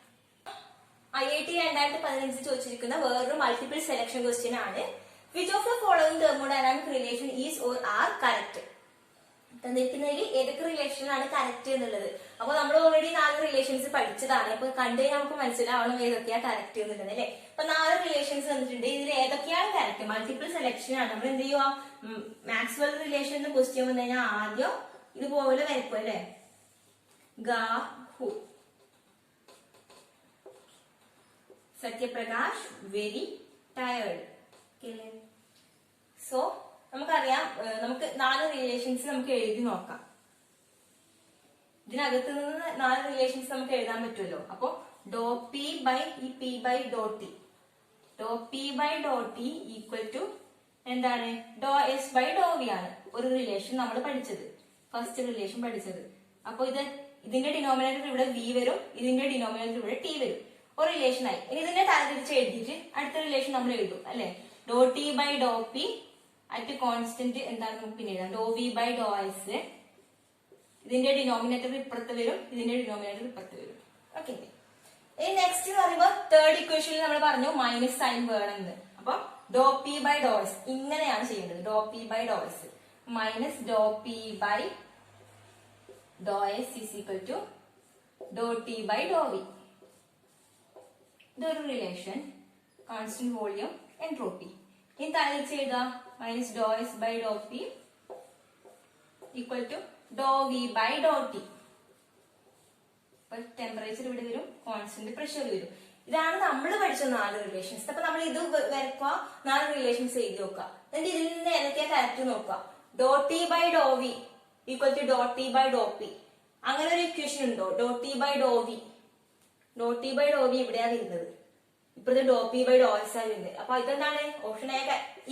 IIT 2015 ചോദിച്ചിരിക്കുന്ന വേറൊരു മൾട്ടിപ്പിൾ സെലക്ഷൻ ക്വസ്റ്റ്യൻ ആണ്. Which of the following thermodynamic relation is or R correct? തന്നിരിക്കുന്നതിൽ ഏതൊക്കെ റിലേഷനാണ് കറക്റ്റ് എന്നുള്ളത്. അപ്പൊ നമ്മൾ ഓൾറെഡി 4 റിലേഷൻസ് പഠിച്ചതാണ്. അപ്പൊ കണ്ടുകഴിഞ്ഞാൽ നമുക്ക് മനസ്സിലാവണം ഏതൊക്കെയാ കറക്റ്റ് എന്നുള്ളത് അല്ലെ. അപ്പൊ 4 റിലേഷൻസ് തന്നിട്ടുണ്ട്, ഇതിൽ ഏതൊക്കെയാണ് കറക്റ്റ്? മൾട്ടിപ്പിൾ സെലക്ഷൻ ആണ്. നമ്മൾ എന്ത് ചെയ്യുക, മാക്സ്വെൽ റിലേഷൻ ക്വസ്റ്റ്യൻ വന്നു കഴിഞ്ഞാൽ ആദ്യം ഇതുപോലെ വരക്കും അല്ലെ. ഗാഹു സത്യപ്രകാശ് വെരി ടയേർഡ്. സോ നമുക്കറിയാം, നമുക്ക് 4 റിലേഷൻസ് നമുക്ക് എഴുതി നോക്കാം. ഇതിനകത്ത് നിന്ന് 4 റിലേഷൻസ് നമുക്ക് എഴുതാൻ പറ്റുമല്ലോ. അപ്പൊ ഡോ പി ബൈ ഈ പി ബൈ ഡോ ടി, ഡോ പി ബൈ ഡോ ടി ഈക്വൽ ടു എന്താണ്, ഡോ എസ് ബൈ ഡോ വി ആണ് ഒരു റിലേഷൻ നമ്മൾ പഠിച്ചത്, ഫസ്റ്റ് റിലേഷൻ പഠിച്ചത്. അപ്പൊ ഇതിന്റെ ഡിനോമിനേറ്റർ ഇവിടെ വി വരും, ഇതിന്റെ ഡിനോമിനേറ്റർ ഇവിടെ ടി വരും. ഒരു റിലേഷൻ ആയി. ഇനി ഇതിനെ തരംതിരിച്ച് എഴുതിയിട്ട് അടുത്ത റിലേഷൻ നമ്മൾ എഴുതും അല്ലെ. ഡോ ടി ബൈ ഡോ പി അറ്റ് കോൺസ്റ്റന്റ് എന്താണ് നമുക്ക് പിന്നെ എഴുതാം, ഡോ വി ബൈ ഡോ എസ്. ഇതിന്റെ ഡിനോമിനേറ്റർ ഇപ്പുറത്ത് വരും, ഇതിന്റെ ഡിനോമിനേറ്റർ ഇപ്പുറത്ത് വരും. ഓക്കെ. ഇനി നെക്സ്റ്റ് എന്ന് പറയുമ്പോൾ തേർഡ് ഇക്വേഷനിൽ നമ്മൾ പറഞ്ഞു മൈനസ് സൈൻ വേണമെന്ന്. അപ്പൊ ഡോ പി ബൈ ഡോ എസ് ഇങ്ങനെയാണ് ചെയ്യേണ്ടത്. ഡോ പി ബൈ ഡോ എസ് മൈനസ് ഡോ പി ബൈ ഡോ എസ് ഈസ് ഈക്വൽ ടു ഡോ ടി ബൈ ഡോ വി. ഇതൊരു റിലേഷൻ, കോൺസ്റ്റന്റ് വോളിയം എൻട്രോപ്പി. ഇനി തലച്ച് എഴുതാം, മൈനസ് ഡോ എസ് ബൈ ഡോ പി ഈക്വൽ ടു ഡോ വി ബൈ ഡോ ടി. ടെമ്പറേച്ചർ ഇവിടെ വരും, കോൺസ്റ്റന്റ് പ്രഷർ വരും. ഇതാണ് നമ്മൾ പഠിച്ച 4 റിലേഷൻസ്. അപ്പൊ നമ്മൾ ഇത് വരക്കുക, 4 റിലേഷൻസ് എഴുതി നോക്കുക. എന്നിട്ട് ഇതിൽ നിന്ന് ഏതൊക്കെയാ കറക്റ്റ് നോക്കുക. ഡോ ടി ബൈ ഡോ വി ഈക്വൽ ടു ഡോ ടി ബൈ ഡോ പി. അങ്ങനെ ഒരു ഇക്വേഷൻ ഉണ്ടോ? ഡോ ടി ബൈ ഡോ വി, ഡോ ടി ബൈ ഡോ വി ഇവിടെയാ വരുന്നത്, ഇപ്പോഴത്തെ ഡോ പി ബൈ ഡോ എസ് ആണ് വരുന്നത്. അപ്പൊ ഇതെന്താണ്, ഓപ്ഷൻ എ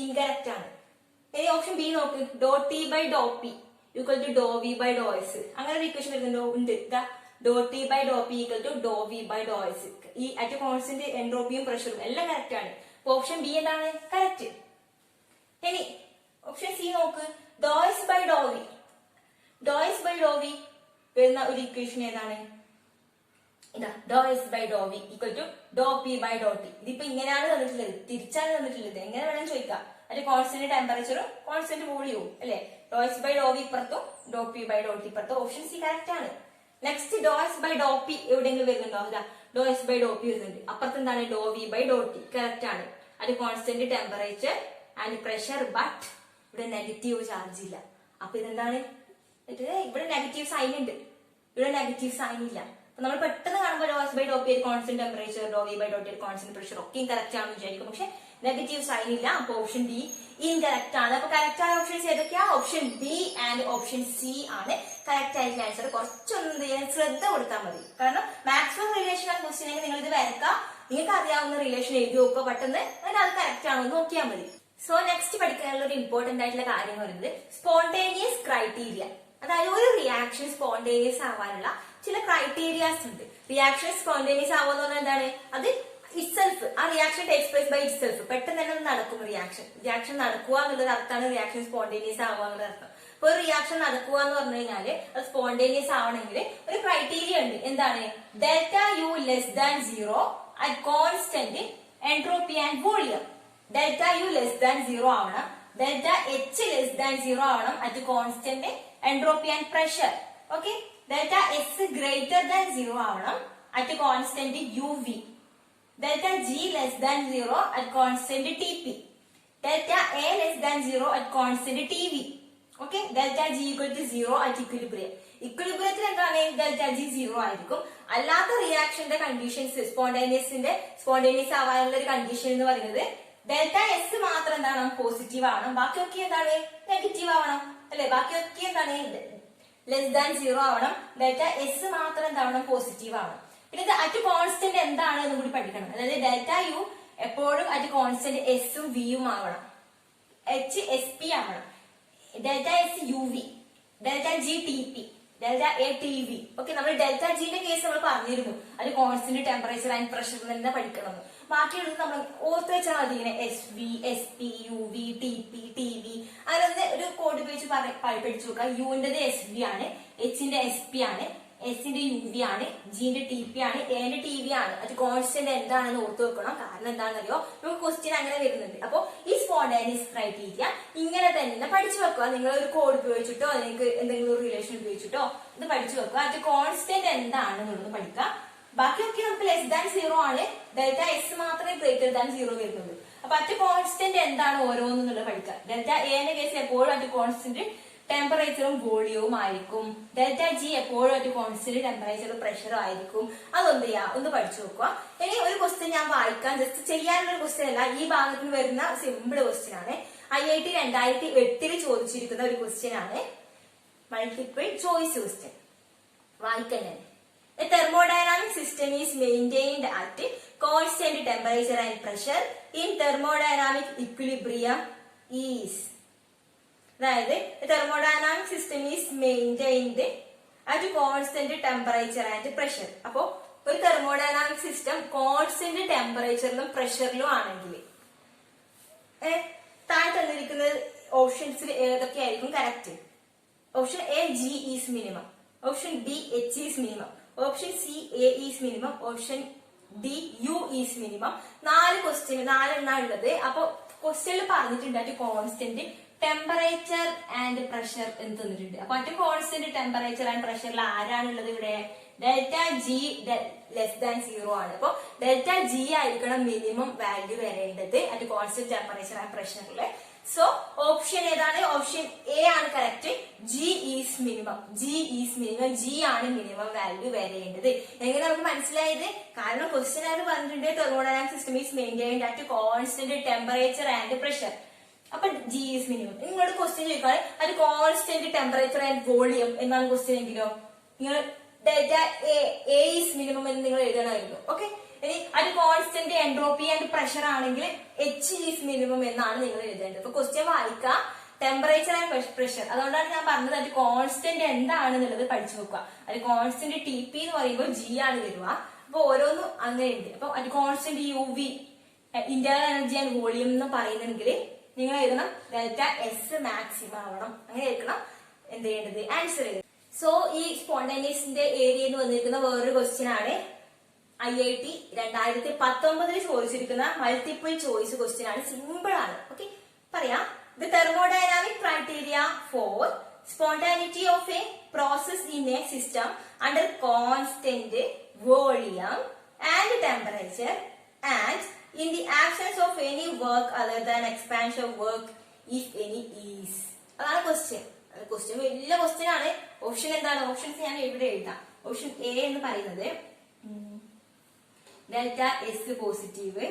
ഇൻകറക്റ്റ് ആണ്. ഇനി ഓപ്ഷൻ ബി നോക്ക്, ഡോ ടി ബൈ ഡോ പി ഈക്വൽ ടു ഡോ വി ബൈ ഡോ എസ്. അങ്ങനെ ഒരു ഇക്വേഷൻ വരുന്നുണ്ടോ? ഉണ്ട്. ഡോ ടി ബൈ ഡോ പി ഈക്വൽ ടു ഡോ വി ബൈ ഡോ എസ്. ഈ അറ്റ് കോൺസ്റ്റന്റ് എൻട്രോപ്പിയും പ്രഷറും എല്ലാം കറക്റ്റ് ആണ്. അപ്പൊ ഓപ്ഷൻ ബി എന്താണ് കറക്റ്റ്. ഇനി ഓപ്ഷൻ സി നോക്ക്, ഡോ എസ് ബൈ ഡോ വി, ഡോ എസ് ബൈ ഡോ വി വരുന്ന ഒരു ഇക്വേഷൻ ഏതാണ്? ഇതാ ഡോ എസ് ബൈ ഡോ വി ഈക്വൽ ടു ഡോ പി ബൈ ഡോ ടി. ഇതിപ്പോ ഇങ്ങനെയാണ് തന്നിട്ടുള്ളത്, തിരിച്ചാണ് തന്നിട്ടുള്ളത്. എങ്ങനെ വേണം ചോദിക്കാം. അത് കോൺസ്റ്റന്റ് ടെമ്പറേച്ചറും കോൺസ്റ്റന്റ് വോളിയവും അല്ലെ. ഡോ എസ് ബൈ ഡോ വി ഇപ്പുറത്തും ഡോ പി ബൈ ഡോ ടി ഇപ്പുറത്തും. ഓപ്ഷൻ സി കറക്റ്റ് ആണ്. നെക്സ്റ്റ് ഡോ എസ് ബൈ ഡോ പി എവിടെയെങ്കിലും വരുന്നുണ്ടോ? അല്ല, ഡോ എസ് ബൈ ഡോ പി വരുന്നുണ്ട്. അപ്പുറത്ത് എന്താണ്, ഡോ വി ബൈ ഡോ ടി കറക്റ്റ് ആണ്. അത് constant temperature and pressure, but ഇവിടെ നെഗറ്റീവ് ചാർജ് ഇല്ല. അപ്പൊ ഇതെന്താണ്, ഇവിടെ നെഗറ്റീവ് സൈൻ ഉണ്ട്, ഇവിടെ നെഗറ്റീവ് സൈൻ ഇല്ല. അപ്പൊ നമ്മൾ പെട്ടെന്ന് കാണുമ്പോൾ ഡോ എസ് ബൈ ഡോ പി കോൺസ്റ്റന്റ് ടെമ്പറേച്ചർ, ഡോ വി ബൈ ഡോ ടി കോൺസ്റ്റന്റ് പ്രഷർ ഒക്കെയും കറക്റ്റ് ആണെന്ന് വിചാരിക്കും. പക്ഷെ നെഗറ്റീവ് സൈൻ ഇല്ല. അപ്പൊ ഓപ്ഷൻ ഡി ഇൻകറക്റ്റ് ആണ്. അപ്പൊ കറക്റ്റ് ആയ ഓപ്ഷൻസ് ഏതൊക്കെയാ? Option B and option C ആണ് കറക്റ്റ് ആയിട്ടുള്ള ആൻസർ. കുറച്ചൊന്നും ചെയ്യാൻ ശ്രദ്ധ കൊടുത്താൽ മതി. കാരണം മാക്സിമം റിലേഷൻ ആണ് ക്വസ്റ്റ്യൻ എങ്കിൽ നിങ്ങൾ ഇത് വരക്കാം, നിങ്ങൾക്ക് അറിയാവുന്ന റിലേഷൻ എഴുതി നോക്കുക പെട്ടെന്ന്, എന്നിട്ട് അത് കറക്റ്റ് ആണോ എന്ന് നോക്കിയാൽ മതി. സോ നെക്സ്റ്റ് പഠിക്കാനുള്ള ഒരു ഇമ്പോർട്ടന്റ് ആയിട്ടുള്ള കാര്യം എന്ന് പറയുന്നത് സ്പോണ്ടേനിയസ് ക്രൈറ്റീരിയ. അതായത് ഒരു റിയാക്ഷൻ സ്പോണ്ടേനിയസ് ആവാനുള്ള ചില ക്രൈറ്റീരിയാസ് ഉണ്ട്. റിയാക്ഷൻ സ്പോണ്ടേനിയസ് ആവുക എന്ന് പറഞ്ഞാൽ എന്താണ്? അത് ഇറ്റ്സെൽഫ്, ആ reaction takes place by itself, പെട്ടെന്ന് തന്നെ നടക്കും. റിയാക്ഷൻ നടക്കുക എന്നുള്ളത് അർത്ഥമാണ് റിയാക്ഷൻ സ്പോണ്ടേനിയസ് ആവുക എന്നുള്ള അർത്ഥം. അപ്പൊ ഒരു റിയാക്ഷൻ നടക്കുക എന്ന് പറഞ്ഞു കഴിഞ്ഞാല് അത് സ്പോണ്ടേനിയസ് ആവണമെങ്കിൽ ഒരു ക്രൈറ്റീരിയ ഉണ്ട്. എന്താണ്? Delta U less than 0 at constant entropy and volume. Delta U less than 0 ആവണം, ഡെൽറ്റ എച്ച് ലെസ് ദാൻ 0 ആവണം at constant entropy and pressure. Okay. Delta S greater than 0 ആവണം at constant U V. Delta G less than 0 at constant TP. Delta A less than 0 at constant TV. Okay. Delta G equal to 0 at equilibrium. Equilibrium എന്താണ്? Delta G 0 ആയിരിക്കും. അല്ലാത്ത റിയാക്ഷന്റെ conditions spontaneous ആവാനുള്ള ഒരു condition എന്ന് പറയുന്നത് delta S മാത്രം എന്താണ്? Positive ആവണം. ബാക്കിയൊക്കെ എന്താണ്? നെഗറ്റീവ് ആവണം അല്ലെ. ബാക്കിയൊക്കെ എന്താണ്? ലെസ് ദാൻ 0 ആവണം. ഡെൽറ്റ എസ് മാത്രം എന്താവണം? പോസിറ്റീവ് ആവണം. പിന്നെ ഇത് അറ്റ് കോൺസ്റ്റന്റ് എന്താണ് എന്ന് കൂടി പഠിക്കണം. അതായത് ഡെൽറ്റ യു എപ്പോഴും അറ്റ് കോൺസ്റ്റന്റ് എസും വിയും ആവണം. എച്ച് എസ് പി ആവണം. Delta S U V, delta G T P, delta A T V. Okay, നമ്മൾ ഡെൽറ്റ ജിന്റെ കേസ് നമ്മൾ പറഞ്ഞിരുന്നു. അത് കോൺസ്റ്റന്റ് ടെമ്പറേച്ചർ ആൻഡ് പ്രഷർ തന്നെ പഠിക്കണം. ബാക്കിയുള്ളത് നമ്മൾ ഓർത്ത് വെച്ചാൽ മതി. ഇങ്ങനെ S V, S P, U V, T P, T V, അങ്ങനെ ഒരു കോഡ് ഉപയോഗിച്ച് പഠിച്ചു നോക്കാം. യുവിന്റെത് എസ് വി ആണ്, എച്ചിന്റെ എസ് പി ആണ്, എസിന്റെ യു വി ആണ്, ജിന്റെ ടി പി ആണ്, എന്റെ ടി വി ആണ്. അത് കോൺസ്റ്റന്റ് എന്താണെന്ന് ഓർത്ത് വെക്കണം. കാരണം എന്താണെന്നറിയോ, നമുക്ക് ക്വസ്റ്റ്യൻ അങ്ങനെ വരുന്നുണ്ട്. അപ്പൊ ഈ സ്പോണ്ടേനിയസ് ക്രൈറ്റീരിയ ഇങ്ങനെ തന്നെ പഠിച്ചു വെക്കുക. നിങ്ങൾ ഒരു കോഡ് ഉപയോഗിച്ചിട്ടോ നിങ്ങൾക്ക് എന്തെങ്കിലും ഒരു റിലേഷൻ ഉപയോഗിച്ചിട്ടോ ഇത് പഠിച്ചു വെക്കുക. അത് കോൺസ്റ്റന്റ് എന്താണെന്നുള്ളത് പഠിക്കുക. ബാക്കിയൊക്കെ നമുക്ക് ലെസ് ദാൻ 0 ആണ്. ഡെൽറ്റ എസ് മാത്രമേ ഗ്രേറ്റർ ദാൻ 0 വരുന്നുള്ളൂ. അപ്പൊ അറ്റ് കോൺസ്റ്റന്റ് എന്താണ് ഓരോന്നുള്ളത് പഠിക്കുക. ഡെൽറ്റ എന്റെ കേസ് എപ്പോഴും അറ്റ് കോൺസ്റ്റന്റ് ടെമ്പറേച്ചറും വോളിയവും ആയിരിക്കും. ഡെൽറ്റ ജി എപ്പോഴും അറ്റ് കോൺസ്റ്റന്റ് ടെമ്പറേച്ചറും പ്രഷറും ആയിരിക്കും. അതൊന്ന് ഒന്ന് പഠിച്ചു നോക്കുക. ഇനി ഒരു ക്വസ്റ്റ്യൻ ഞാൻ വായിക്കാൻ, ജസ്റ്റ് ചെയ്യാനുള്ള ക്വസ്റ്റ്യൻ അല്ല, ഈ ഭാഗത്തിന് വരുന്ന സിമ്പിൾ ക്വസ്റ്റ്യൻ ആണ്. IIT 2008 ചോദിച്ചിരിക്കുന്ന ഒരു ക്വസ്റ്റ്യൻ ആണ്. Multiple choice question. വായിക്കാൻ. A thermodynamic system is maintained at constant temperature and pressure in thermodynamic equilibrium is. അതായത് thermodynamic system is maintained at constant temperature and pressure. അപ്പോ ഒരു തെർമോഡൈനാമിക് സിസ്റ്റം കോൺസ്റ്റന്റ് ടെമ്പറേച്ചറിലും പ്രഷറിലും ആണെങ്കിൽ താഴെ തന്നിരിക്കുന്ന ഓപ്ഷൻസിൽ ഏതൊക്കെയായിരിക്കും correct? Option A G is minimum, option B H is minimum, option C A is minimum, option D U is minimum. 4 ഉള്ളത്. അപ്പൊ ക്വസ്റ്റ്യനിൽ പറഞ്ഞിട്ടുണ്ട് at constant temperature and pressure എന്ന് തന്നിട്ടുണ്ട്. അപ്പൊ അറ്റ് കോൺസ്റ്റന്റ് ടെമ്പറേച്ചർ ആൻഡ് പ്രഷറിൽ ആരാണുള്ളത് ഇവിടെ? ഡെൽറ്റ ജി ലെസ് ദാൻ 0 ആണ്. അപ്പൊ ഡെൽറ്റ ജി ആയിരിക്കണം മിനിമം വാല്യൂ വരേണ്ടത് അറ്റ് കോൺസ്റ്റന്റ് ടെമ്പറേച്ചർ ആൻഡ് പ്രഷറിൽ. സോ ഓപ്ഷൻ ഏതാണ്? ഓപ്ഷൻ എ ആണ് correct. G is minimum, G is minimum, G ആണ് മിനിമം വാല്യൂ വരേണ്ടത്. എങ്ങനെ നമുക്ക് മനസ്സിലായത്? കാരണം ക്വസ്റ്റ്യൻ ആയിട്ട് പറഞ്ഞിട്ടുണ്ട് thermodynamic system is maintained at constant temperature and pressure. അപ്പൊ ജി ഈസ് മിനിമം. നിങ്ങളോട് ക്വസ്റ്റ്യൻ ചോദിക്കാതെ അത് കോൺസ്റ്റന്റ് ടെമ്പറേച്ചർ ആൻഡ് വോളിയം എന്നാണ് ക്വസ്റ്റ്യൻ എങ്കിലോ നിങ്ങൾ ഡെൽറ്റ എ ഈസ് മിനിമം എന്ന് നിങ്ങൾ എഴുതണമായിരുന്നു. ഓക്കെ, ഇനി അത് കോൺസ്റ്റന്റ് എൻട്രോപ്പി ആൻഡ് പ്രഷർ ആണെങ്കിൽ എച്ച് ഈസ് മിനിമം എന്നാണ് നിങ്ങൾ എഴുതേണ്ടത്. അപ്പൊ ക്വസ്റ്റ്യൻ വായിക്കുക, ടെമ്പറേച്ചർ ആൻഡ് പ്രഷർ. അതുകൊണ്ടാണ് ഞാൻ പറഞ്ഞത് അത് കോൺസ്റ്റന്റ് എന്താണെന്നുള്ളത് പഠിച്ചു നോക്കുക. അത് കോൺസ്റ്റന്റ് ടി പി എന്ന് പറയുമ്പോൾ ജി ആണ് വരിക. അപ്പൊ ഓരോന്നും അങ്ങനെയുണ്ട്. അപ്പൊ അത് constant U V, internal energy and volume എന്ന് പറയുന്നെങ്കിൽ നിങ്ങൾ എഴുതണം ഡെൽറ്റ എസ് മാക്സിമം ആവണം. അങ്ങനെ എഴുതണം എന്ത് ചെയ്യേണ്ടത്? ആൻസർ ചെയ്ത്. സോ ഈ സ്പോണ്ടേനിയസിന്റെ ഏരിയ എന്ന് വന്നിരിക്കുന്ന വേറൊരു ക്വസ്റ്റ്യൻ ആണ്. IIT 2019 ചോദിച്ചിരിക്കുന്ന മൾട്ടിപ്പിൾ ചോയ്സ് ക്വസ്റ്റ്യൻ ആണ്. സിമ്പിൾ ആണ്. ഓക്കെ, പറയാം. The thermodynamic criteria for spontaneity of a process in a system under constant volume and temperature and in the absence of any work other than expansion work if any is. അതാണ് question. Question വലിയ question ആണ്. Option എന്താണ്? Options ഞാൻ ഇവിടെ എഴുതാം. Option A എന്ന് പറയുന്നത് delta S positive,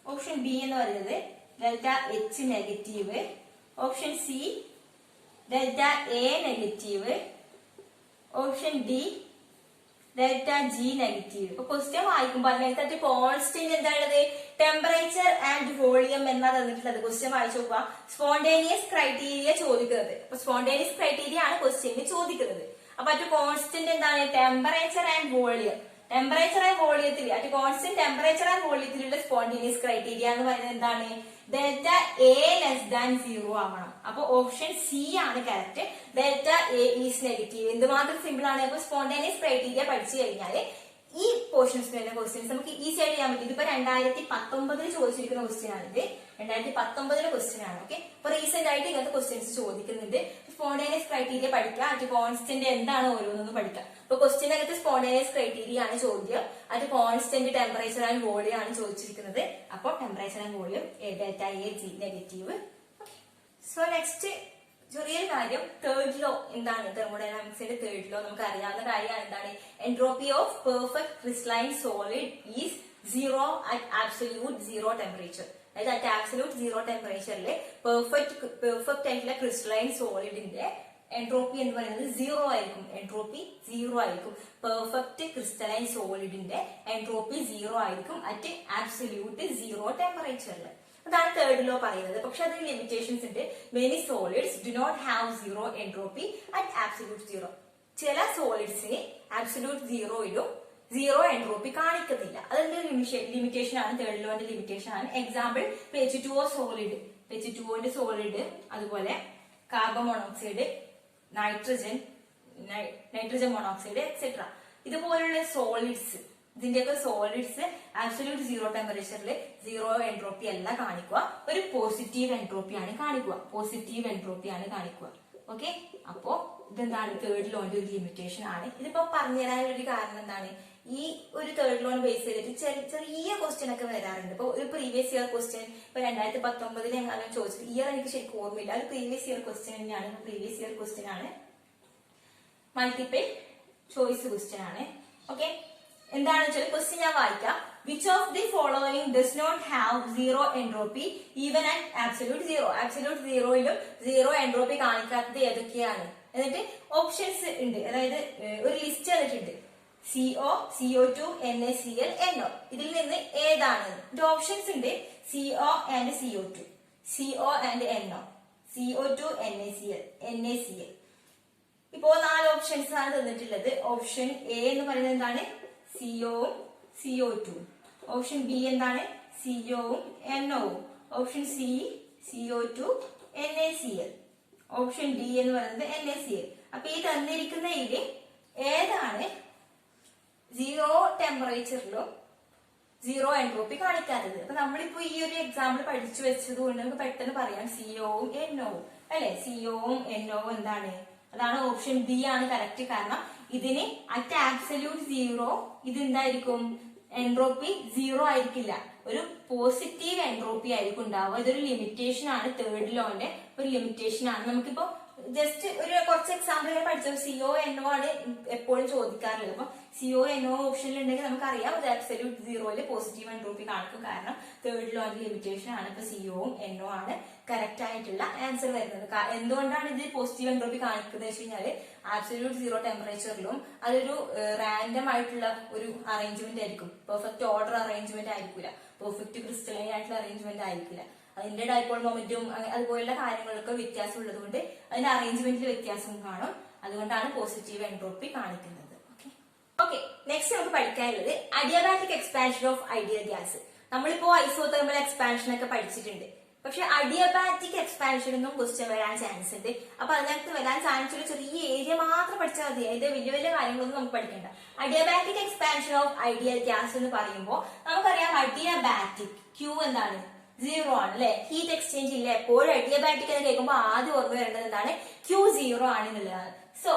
option B എന്ന് പറയുന്നത് delta H negative, option C delta A negative, option D delta G negative. ഇപ്പൊ ക്വസ്റ്റ്യൻ വായിക്കുമ്പോൾ അതിനകത്ത് കോൺസ്റ്റന്റ് എന്താണുള്ളത്? ടെമ്പറേച്ചർ ആൻഡ് വോളിയം എന്നാ തന്നിട്ടുള്ളത്. ക്വസ്റ്റ്യൻ വായിച്ചു നോക്കുക. സ്പോണ്ടേനിയസ് ക്രൈറ്റീരിയ ചോദിക്കുന്നത്. അപ്പൊ സ്പോണ്ടേനിയസ് ക്രൈറ്റീരിയ ആണ് ക്വസ്റ്റ്യനിൽ ചോദിക്കുന്നത്. അപ്പൊ അത് കോൺസ്റ്റന്റ് എന്താണ്? Temperature and volume. Temperature and വോളിയത്തിൽ അറ്റ് കോൺസ്റ്റന്റ് ടെമ്പറേച്ചർ ആൻഡ് വോളിയത്തിലുള്ള സ്പോണ്ടേനിയസ് ക്രൈറ്റീരിയ എന്ന് പറയുന്നത് എന്താണ്? ഡെൽറ്റ എ ലെസ് ദാൻ 0 ആവണം. അപ്പൊ ഓപ്ഷൻ സി ആണ് correct. Delta A is negative. എന്തുമാത്രം സിമ്പിൾ ആണ്. അപ്പൊ സ്പോണ്ടേനിയസ് ക്രൈറ്റീരിയ പഠിച്ചു കഴിഞ്ഞാല് ഈ പോർഷൻസ് വരുന്ന ക്വസ്റ്റ്യൻസ് നമുക്ക് ഈസി ആയിട്ട് ചെയ്യാൻ പറ്റും. ഇതിപ്പോ 2019 ചോദിച്ചിരിക്കുന്ന ക്വസ്റ്റ്യൻ ആണ്. ഇത് 2019 ക്വസ്റ്റ്യൻ ആണ്. ഓക്കെ, അപ്പൊ റീസെന്റ് ആയിട്ട് ഇങ്ങനത്തെ ക്വസ്റ്റ്യൻസ് ചോദിക്കുന്നുണ്ട്. സ്പോണ്ടേനിയസ് ക്രൈറ്റീരിയ പഠിക്കുക, അറ്റ് കോൺസ്റ്റന്റ് എന്താണ് ഓരോന്നും പഠിക്കുക. അപ്പൊ ക്വസ്റ്റ്യനകത്ത് സ്പോണ്ടേനിയസ് ക്രൈറ്റീരിയ ആണ് ചോദ്യം. അത് കോൺസ്റ്റന്റ് ടെമ്പറേച്ചർ ആൻഡ് വോളിയം ആണ് ചോദിച്ചിരിക്കുന്നത്. അപ്പോൾ temperature and volume delta A G negative. So next ചെറിയൊരു കാര്യം, തേർഡ് ലോ എന്താണ്? തെർമോഡൈനാമിക്സിന്റെ തേർഡ് ലോ നമുക്ക് അറിയാവുന്ന കാര്യമാണ്. എന്താണ്? Entropy of perfect crystalline solid is 0 at absolute 0 temperature. അതായത് അറ്റ് ആബ്സല്യൂട്ട് 0 ടെമ്പറേച്ചറിൽ പെർഫെക്റ്റ് ആയിട്ടുള്ള ക്രിസ്റ്റലൈൻ സോളിഡിന്റെ എൻട്രോപ്പി എന്ന് പറയുന്നത് 0 ആയിരിക്കും. എൻട്രോപ്പി 0 ആയിരിക്കും. പെർഫെക്റ്റ് ക്രിസ്റ്റലൈൻ സോളിഡിന്റെ എൻട്രോപ്പി 0 ആയിരിക്കും അറ്റ് ആബ്സല്യൂട്ട് 0 ടെമ്പറേച്ചറിൽ. അതാണ് തേർഡ് ലോ പറയുന്നത്. പക്ഷെ അതിന് ലിമിറ്റേഷൻസ് ഉണ്ട്. Many solids do not have 0 entropy at absolute 0. ചില സോളിഡ്സിന് ആബ്സല്യൂട്ട് 0യിലും 0 എൻട്രോപ്പി കാണിക്കുന്നില്ല. അതിന്റെ ലിമിറ്റേഷൻ ആണ്, തേർഡ് ലോന്റെ ലിമിറ്റേഷൻ ആണ്. എക്സാമ്പിൾ H2O സോളിഡ്, H2Oന്റെ സോളിഡ്, അതുപോലെ carbon monoxide, nitrogen monoxide etcetera. ഇതുപോലുള്ള സോളിഡ്സ്, ഇതിന്റെയൊക്കെ സോളിഡ്സ് ആബ്സല്യൂട്ട് 0 ടെമ്പറേച്ചറിൽ 0 എൻട്രോപ്പി അല്ല കാണിക്കുക, ഒരു പോസിറ്റീവ് എൻട്രോപ്പി ആണ് കാണിക്കുക. പോസിറ്റീവ് എൻട്രോപ്പി ആണ് കാണിക്കുക. ഓക്കെ, അപ്പോ ഇതെന്താണ് തേർഡ് ലോന്റെ ഒരു ലിമിറ്റേഷൻ ആണ്. ഇതിപ്പോ പറഞ്ഞു തരാനൊരു കാരണം എന്താണ്, ഈ ഒരു തേർഡ് ലോൺ ബേസ് ചെയ്തിട്ട് ചെറിയ ക്വസ്റ്റ്യൻ ഒക്കെ വരാറുണ്ട്. ഇപ്പൊ ഒരു പ്രീവിയസ് ഇയർ ക്വസ്റ്റ്യൻ ഇപ്പൊ 2019 എങ്ങാനും ചോദിച്ചത്, ഇയർ എനിക്ക് ശരിക്കും ഓർമ്മയില്ല, അത് പ്രീവിയസ് ഇയർ ക്വസ്റ്റ്യൻ തന്നെയാണ്. പ്രീവിയസ് ഇയർ ക്വസ്റ്റ്യൻ ആണ്, മൾട്ടിപ്പിൾ ചോയ്സ് ക്വസ്റ്റ്യൻ ആണ്. ഓക്കെ, എന്താണെന്ന് വെച്ചാൽ ക്വസ്റ്റ്യൻ ഞാൻ വായിക്കാം. Which of the following does not have 0 entropy even at absolute 0? Absolute 0യിലും 0 എൻട്രോപ്പി കാണിക്കാത്തത് ഏതൊക്കെയാണ്? എന്നിട്ട് ഓപ്ഷൻസ് ഉണ്ട്, അതായത് ഒരു ലിസ്റ്റ് തന്നിട്ടുണ്ട്. CO, CO2, NaCl, NO. ഇതിൽ നിന്ന് ഏതാണ്? ഓപ്ഷൻസ് ഉണ്ട്. CO and CO2, CO and NO, CO2, NaCl, NaCl. ഇപ്പോ 4 ഓപ്ഷൻസ് ആണ് തന്നിട്ടുള്ളത്. ഓപ്ഷൻ എ എന്ന് പറയുന്നത് എന്താണ്? CO ഉം CO2. ഓപ്ഷൻ ബി എന്താണ്? CO ഉം NO. Option C CO2, NaCl. Option D എന്ന് പറയുന്നത് NaCl. അപ്പൊ ഈ തന്നിരിക്കുന്നതില് ഏതാണ് 0 ടെമ്പറേച്ചറിലും 0 എൻട്രോപ്പി കാണിക്കാത്തത്? അപ്പൊ നമ്മളിപ്പോ ഈ ഒരു എക്സാമ്പിൾ പഠിച്ചു വെച്ചത് കൊണ്ട് നമുക്ക് പെട്ടെന്ന് പറയാം CO ഉം NO ഉം അല്ലെ. CO ഉം NO ഉം എന്താണ്? അതാണ് ഓപ്ഷൻ ബി ആണ് കറക്റ്റ്. കാരണം ഇതിന് അറ്റ് ആബ്സല്യൂട്ട് 0 ഇത് എന്തായിരിക്കും? എൻട്രോപ്പി 0 ആയിരിക്കില്ല, ഒരു പോസിറ്റീവ് എൻട്രോപ്പി ആയിരിക്കും ഉണ്ടാവുക. ഇതൊരു ലിമിറ്റേഷൻ ആണ്, തേർഡ് ലോന്റെ ഒരു ലിമിറ്റേഷൻ ആണ്. നമുക്കിപ്പോ ജസ്റ്റ് ഒരു കുറച്ച് എക്സാമ്പിൾ പഠിച്ചു. CO NO ആണ് എപ്പോഴും ചോദിക്കാറുള്ളത്. അപ്പൊ CO NO ഓപ്ഷനിൽ ഉണ്ടെങ്കിൽ നമുക്കറിയാം ഇത് ആബ്സല്യൂട്ട് 0യില് പോസിറ്റീവ് എൻട്രോപ്പി കാണിക്കും. കാരണം തേർഡ് ലോന്റെ ലിമിറ്റേഷൻ ആണ്. ഇപ്പൊ CO ഉം NO ആണ് കറക്റ്റ് ആയിട്ടുള്ള ആൻസർ വരുന്നത്. എന്തുകൊണ്ടാണ് ഇത് പോസിറ്റീവ് എൻട്രോപ്പി കാണിക്കുന്നത് വെച്ച് കഴിഞ്ഞാല് ആബ്സല്യൂട്ട് 0 ടെമ്പറേച്ചറിലും അതൊരു റാൻഡം ആയിട്ടുള്ള ഒരു അറേഞ്ച്മെന്റ് ആയിരിക്കും. പെർഫെക്റ്റ് ഓർഡർ അറേഞ്ച്മെന്റ് ആയിരിക്കില്ല, പെർഫെക്റ്റ് ക്രിസ്റ്റലൈൻ ആയിട്ടുള്ള അറേഞ്ച്മെന്റ് ആയിരിക്കില്ല. അതിന്റെ ഡൈപോൾ മൊമെന്റും അതുപോലുള്ള കാര്യങ്ങളൊക്കെ വ്യത്യാസം ഉള്ളത് കൊണ്ട് അതിന്റെ അറേഞ്ച്മെന്റിൽ വ്യത്യാസം കാണും. അതുകൊണ്ടാണ് പോസിറ്റീവ് എൻട്രോപ്പി കാണിക്കുന്നത്. ഓക്കെ, നെക്സ്റ്റ് നമുക്ക് പഠിക്കാനുള്ളത് adiabatic expansion of ideal gas. നമ്മളിപ്പോ ഐസോതെർമൽ എക്സ്പാൻഷൻ ഒക്കെ പഠിച്ചിട്ടുണ്ട്. പക്ഷെ അഡിയബാറ്റിക് എക്സ്പാൻഷൻ ഒന്നും ക്വസ്റ്റ്യൻ വരാൻ ചാൻസ് ഉണ്ട്. അപ്പൊ അതിനകത്ത് വരാൻ ചാൻസ് ഉള്ള ചെറിയ ഏരിയ മാത്രം പഠിച്ചാൽ മതി. അതിന്റെ വലിയ വലിയ കാര്യങ്ങളൊന്നും നമുക്ക് പഠിക്കണ്ട. Adiabatic expansion of ideal gas എന്ന് പറയുമ്പോൾ നമുക്കറിയാം അഡിയബാറ്റിക് Q എന്താണ്? 0 ആണ് അല്ലെ. ഹീറ്റ് എക്സ്ചേഞ്ച് ഇല്ല. എപ്പോഴും അഡിയബാറ്റിക് എന്ന് കേൾക്കുമ്പോൾ ആദ്യം ഓർമ്മ വരേണ്ടത് എന്താണ്? Q 0 ആണ് എന്നുള്ളതാണ്. So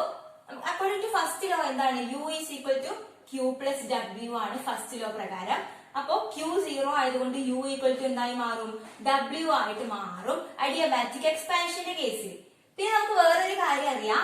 according to first law എന്താണ്? U is equal to Q plus W ആണ് ഫസ്റ്റ് ലോ പ്രകാരം. അപ്പോ Q 0 ആയതുകൊണ്ട് U equal to എന്തായി മാറും? W ആയിട്ട് മാറും അഡിയബാറ്റിക് എക്സ്പാൻഷന്റെ കേസിൽ. പിന്നെ നമുക്ക് വേറൊരു കാര്യം അറിയാം,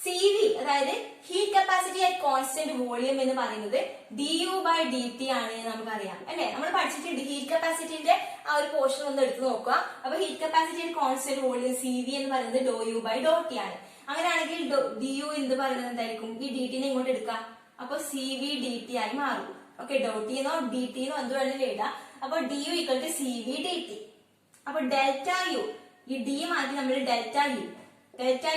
CV അതായത് heat capacity at constant volume എന്ന് പറയുന്നത് du/dt ആണ് നമുക്കറിയാം അല്ലെ. നമ്മൾ പഠിച്ചിട്ടുണ്ട് ഹീറ്റ് കപ്പാസിറ്റിന്റെ ആ ഒരു പോർഷൻ ഒന്ന് എടുത്ത് നോക്കുക. അപ്പൊ heat capacity at constant volume CV എന്ന് പറയുന്നത് ∂U/∂T ആണ്. അങ്ങനെയാണെങ്കിൽ du എന്ന് പറയുന്നത് എന്തായിരിക്കും? ഈ dt നെ ഇങ്ങോട്ട് എടുക്കാം. അപ്പൊ CV/dt ആയി മാറും. ഓക്കെ, ∂T എന്നോ dt എന്നോ എന്ത് വേണമെങ്കിലും എഴുതാം. അപ്പൊ du equal to CV/dt. അപ്പൊ ഡെൽറ്റ യു, ഈ d മാറ്റി നമ്മൾ delta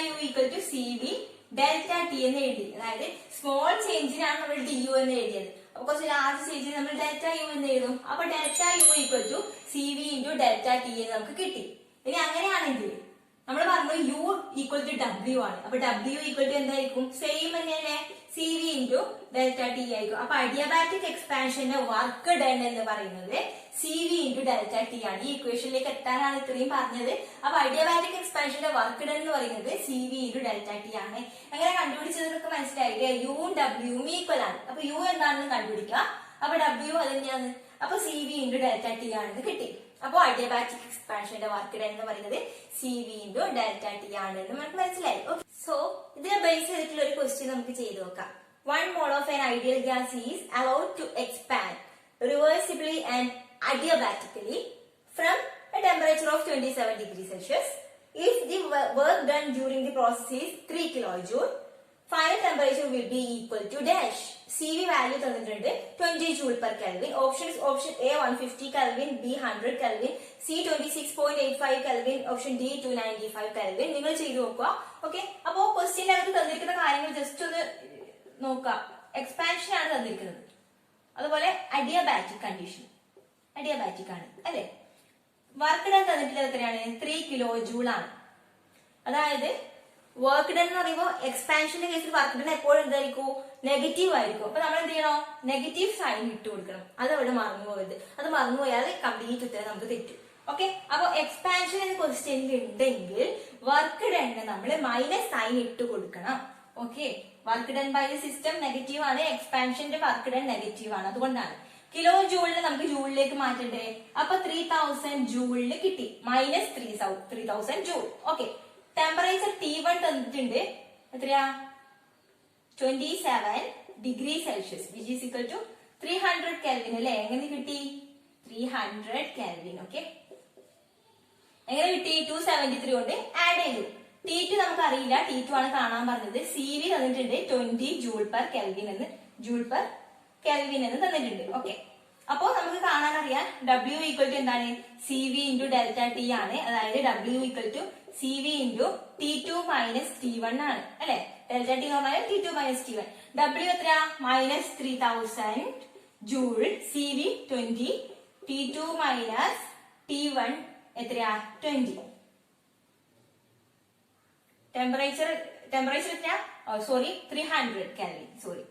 U equal to CV/ΔT എന്ന് എഴുതി. അതായത് സ്മോൾ ചേഞ്ചിനാണ് നമ്മൾ du എന്ന് എഴുതിയത്. അപ്പൊ കുറച്ച് ലാർജ് ചേഞ്ചിന് നമ്മൾ ΔU എന്ന് എഴുതും. അപ്പൊ ΔU equal to CV/ΔT എന്ന് നമുക്ക് കിട്ടി. ഇനി അങ്ങനെയാണെങ്കിൽ നമ്മൾ പറഞ്ഞു U equal to W ആണ്. അപ്പൊ W equal to എന്തായിരിക്കും? സെയിം തന്നെയല്ലേ, CV/ΔT ആയിരിക്കും. അപ്പൊ അഡിയബാറ്റിക് എക്സ്പാൻഷന്റെ വർക്ക് ഡൺ എന്ന് പറയുന്നത് CV/ΔT ആണ്. ഈ ഇക്വേഷനിലേക്ക് എത്താനാണ് ഇത്രയും പറഞ്ഞത്. അപ്പൊ അഡിയബാറ്റിക് എക്സ്പാൻഷന്റെ വർക്ക് ഡൺ എന്ന് പറയുന്നത് CV/ΔT ആണ്. അങ്ങനെ കണ്ടുപിടിച്ചതൊക്കെ മനസ്സിലായില്ലേ? U ഉം W ഉം ഈക്വൽ ആണ്. അപ്പൊ U എന്താണെന്ന് കണ്ടുപിടിക്കുക. അപ്പൊ W അത് തന്നെയാണ്. അപ്പൊ CV/ΔT ആണെന്ന് കിട്ടി. അപ്പൊ അഡിയബാറ്റിക് എക്സ്പാൻഷന്റെ വർക്ക് ഡൺ എന്ന് പറയുന്നത് CV/ΔT ആണെന്ന് നമുക്ക് മനസ്സിലായി. സോ ഇതിനെ ബേസ് ചെയ്തിട്ടുള്ള ഒരു ക്വസ്റ്റ്യൻ നമുക്ക് ചെയ്തു നോക്കാം. 1 mole of an ideal gas is allowed to expand reversibly and adiabatically from a temperature of 27 degrees Celsius if the work done during the process is 3 kilojoule, final temperature will be equal to dash. CV value തന്നിട്ടുണ്ട് 20 joule per Kelvin. Options option A 150 Kelvin, B 100 Kelvin, C 26.85 Kelvin, option D 295 Kelvin. നിങ്ങൾ ചെയ്തു നോക്കുക. Okay, അപ്പോ question അകത്ത് തന്നിരിക്കുന്ന കാര്യങ്ങൾ just ഒന്ന് നോക്കുക. എക്സ്പാൻഷൻ ആണ് തന്നിരിക്കുന്നത്, അതുപോലെ അഡിയബാറ്റിക് കണ്ടീഷൻ, അഡിയബാറ്റിക് ആണ് അല്ലെ. വർക്ക് ഡൺ തന്നിട്ടുള്ളത് എത്രയാണ്? 3 കിലോ ജൂൾ ആണ്. അതായത് വർക്ക് ഡൺ എന്ന് പറയുമ്പോൾ എക്സ്പാൻഷന്റെ കേസിൽ വർക്ക് ഡൺ എപ്പോഴും എന്തായിരിക്കും? നെഗറ്റീവ് ആയിരിക്കും. അപ്പൊ നമ്മൾ എന്ത് ചെയ്യണോ? നെഗറ്റീവ് സൈൻ ഇട്ട് കൊടുക്കണം. അത് അവിടെ മറന്നു പോകരുത്. അത് മറന്നുപോയാൽ കംപ്ലീറ്റ് ഉത്തരം നമുക്ക് തെറ്റും. ഓക്കെ, അപ്പൊ എക്സ്പാൻഷൻ എന്ന ക്വസ്റ്റ്യനിൽ ഉണ്ടെങ്കിൽ വർക്ക് ഡണ്ണ് നമ്മൾ മൈനസ് സൈൻ ഇട്ട് കൊടുക്കണം. Okay, work done by the system negative ആണ്, എക്സ്പാൻഷന്റെ വർക്ക് ഡൺ നെഗറ്റീവ് ആണ്. അതുകൊണ്ടാണ് കിലോ ജൂളിന് നമുക്ക് ജൂളിലേക്ക് മാറ്റണ്ടേ. അപ്പൊ 3000 ജൂളിന് കിട്ടി, minus 3000 joule. Okay, temperature T1 തന്നിട്ടുണ്ട് എത്രയാ? 27 degree Celsius which is equal to 300 kelvin അല്ലെ. എങ്ങനെ കിട്ടി? 300 കെൽവിൻ. ഓക്കെ, എങ്ങനെ കിട്ടി? 273 കൊണ്ട് ആഡ് ചെയ്തു. T2 നമുക്ക് അറിയില്ല, T2 ആണ് കാണാൻ പറഞ്ഞത്. CV തന്നിട്ടുണ്ട് 20 ജൂൾ പെർ കെൽവിൻ എന്ന്, ജൂൾ പെർ കെൽവിൻ എന്ന് തന്നിട്ടുണ്ട്. ഓക്കെ, അപ്പോ നമുക്ക് കാണാൻ അറിയാം W ഈക്വൽ ടു എന്താണ്? CV ഇൻറ്റു ഡെൽറ്റ T ആണ്. അതായത് W equal to CV into T2 minus T1 ആണ് അല്ലെ. ഡെൽറ്റ T എന്ന് പറഞ്ഞാൽ T2 മൈനസ് T1. W എത്രയാ? Minus 3000 joule, CV 20, T2 minus T1 എത്രയാ? 20. ടെമ്പറേച്ചർ എത്രയാ? Sorry 300 kelvin. Sorry,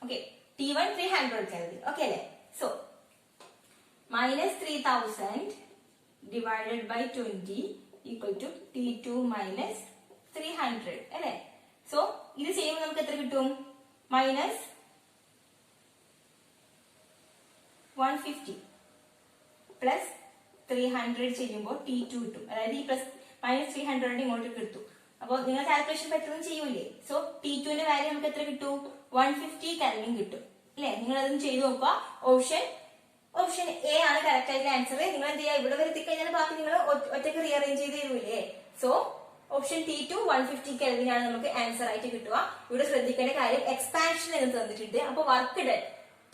okay, T1 300 kelvin. Okay അല്ലെ. So minus 3000 divided by 20 equal to T2 minus 300 അല്ലെ. So ഇത് ചെയ്യുമ്പോൾ നമുക്ക് എത്ര കിട്ടും? മൈനസ് 150 പ്ലസ് 300 ചെയ്യുമ്പോൾ T2 കിട്ടും. അതായത് ഈ പ്ലസ് മൈനസ് 300 ഇങ്ങോട്ട് കിട്ടും. അപ്പൊ നിങ്ങൾ കാൽക്കുലേഷൻ പെട്ടെന്ന് ചെയ്യൂലേ. സോ T2ന്റെ വാല്യൂ നമുക്ക് എത്ര കിട്ടും? 150 കെൽവിൻ കിട്ടും അല്ലെ. നിങ്ങൾ അതൊന്നും ചെയ്ത് നോക്കുക. ഓപ്ഷൻ എ ആണ് കറക്റ്റ് ആയിട്ടുള്ള ആൻസർ. നിങ്ങൾ എന്ത് ചെയ്യുക? ഇവിടെ വരുത്തി കഴിഞ്ഞാൽ ബാക്കി നിങ്ങൾ ഒറ്റയ്ക്ക് റീഅറേഞ്ച് ചെയ്ത് തരൂലേ. സോ ഓപ്ഷൻ T2 150 കെൽവിൻ ആണ് നമുക്ക് ആൻസർ ആയിട്ട് കിട്ടുക. ഇവിടെ ശ്രദ്ധിക്കേണ്ട കാര്യം എക്സ്പാൻഷൻ എന്ന് തന്നിട്ടുണ്ട്. അപ്പൊ വർക്ക് ഡൺ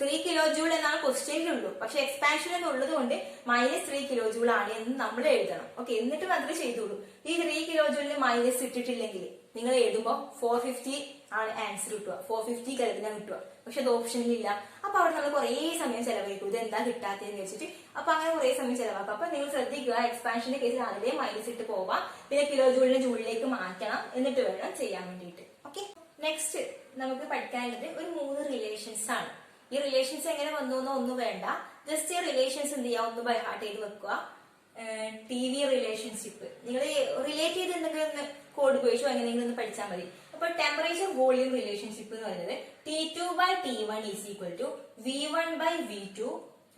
3 കിലോ ജൂൾ എന്നാണ് ക്വസ്റ്റ്യനിലുള്ളൂ. പക്ഷെ എക്സ്പാൻഷൻ എന്നുള്ളത് കൊണ്ട് മൈനസ് 3 കിലോ ജൂൾ ആണ് എന്ന് നമ്മൾ എഴുതണം. ഓക്കെ, എന്നിട്ട് മാത്രമേ ചെയ്തോളൂ. ഈ 3 കിലോ ജൂളിന് മൈനസ് ഇട്ടിട്ടില്ലെങ്കിൽ നിങ്ങൾ എഴുതുമ്പോൾ 450 ആണ് ആൻസർ കിട്ടുക. 450 കെൽവിനാണ് കിട്ടുക. പക്ഷെ അത് ഓപ്ഷനിലില്ല. അപ്പൊ അവിടെ നമ്മൾ കുറെ സമയം ചെലവഴിക്കും. ഇത് എന്താ കിട്ടാത്തതെന്ന് വെച്ചിട്ട്. അപ്പൊ അങ്ങനെ കുറെ സമയം ചെലവാക്കും. അപ്പൊ നിങ്ങൾ ശ്രദ്ധിക്കുക, എക്സ്പാൻഷന്റെ കേസിൽ ആദ്യം മൈനസ് ഇട്ട് പോവാം, പിന്നെ കിലോ ജൂളിനെ ജൂളിലേക്ക് മാറ്റണം, എന്നിട്ട് വേണം ചെയ്യാൻ വേണ്ടിയിട്ട്. ഓക്കെ, നെക്സ്റ്റ് നമുക്ക് പഠിക്കാനുള്ളത് ഒരു 3 റിലേഷൻസ് ആണ്. ഈ റിലേഷൻസ് എങ്ങനെ വന്നു എന്നോ ഒന്നും വേണ്ട, ജസ്റ്റ് ഈ റിലേഷൻസ് എന്ത് ചെയ്യാം? ഒന്ന് ബൈ ഹാർട്ട് ചെയ്ത് വെക്കുക. TV റിലേഷൻഷിപ്പ് നിങ്ങൾ റിലേറ്റ് ചെയ്ത് എന്തെങ്കിലും ഒന്ന് കോഡ് ഉപയോഗിച്ചോ എങ്ങനെയെങ്കിലും ഒന്ന് പഠിച്ചാൽ മതി. അപ്പൊ ടെമ്പറേച്ചർ വോളിയം റിലേഷൻഷിപ്പ് എന്ന് പറയുന്നത് T2 by T1 is equal to V1 by V2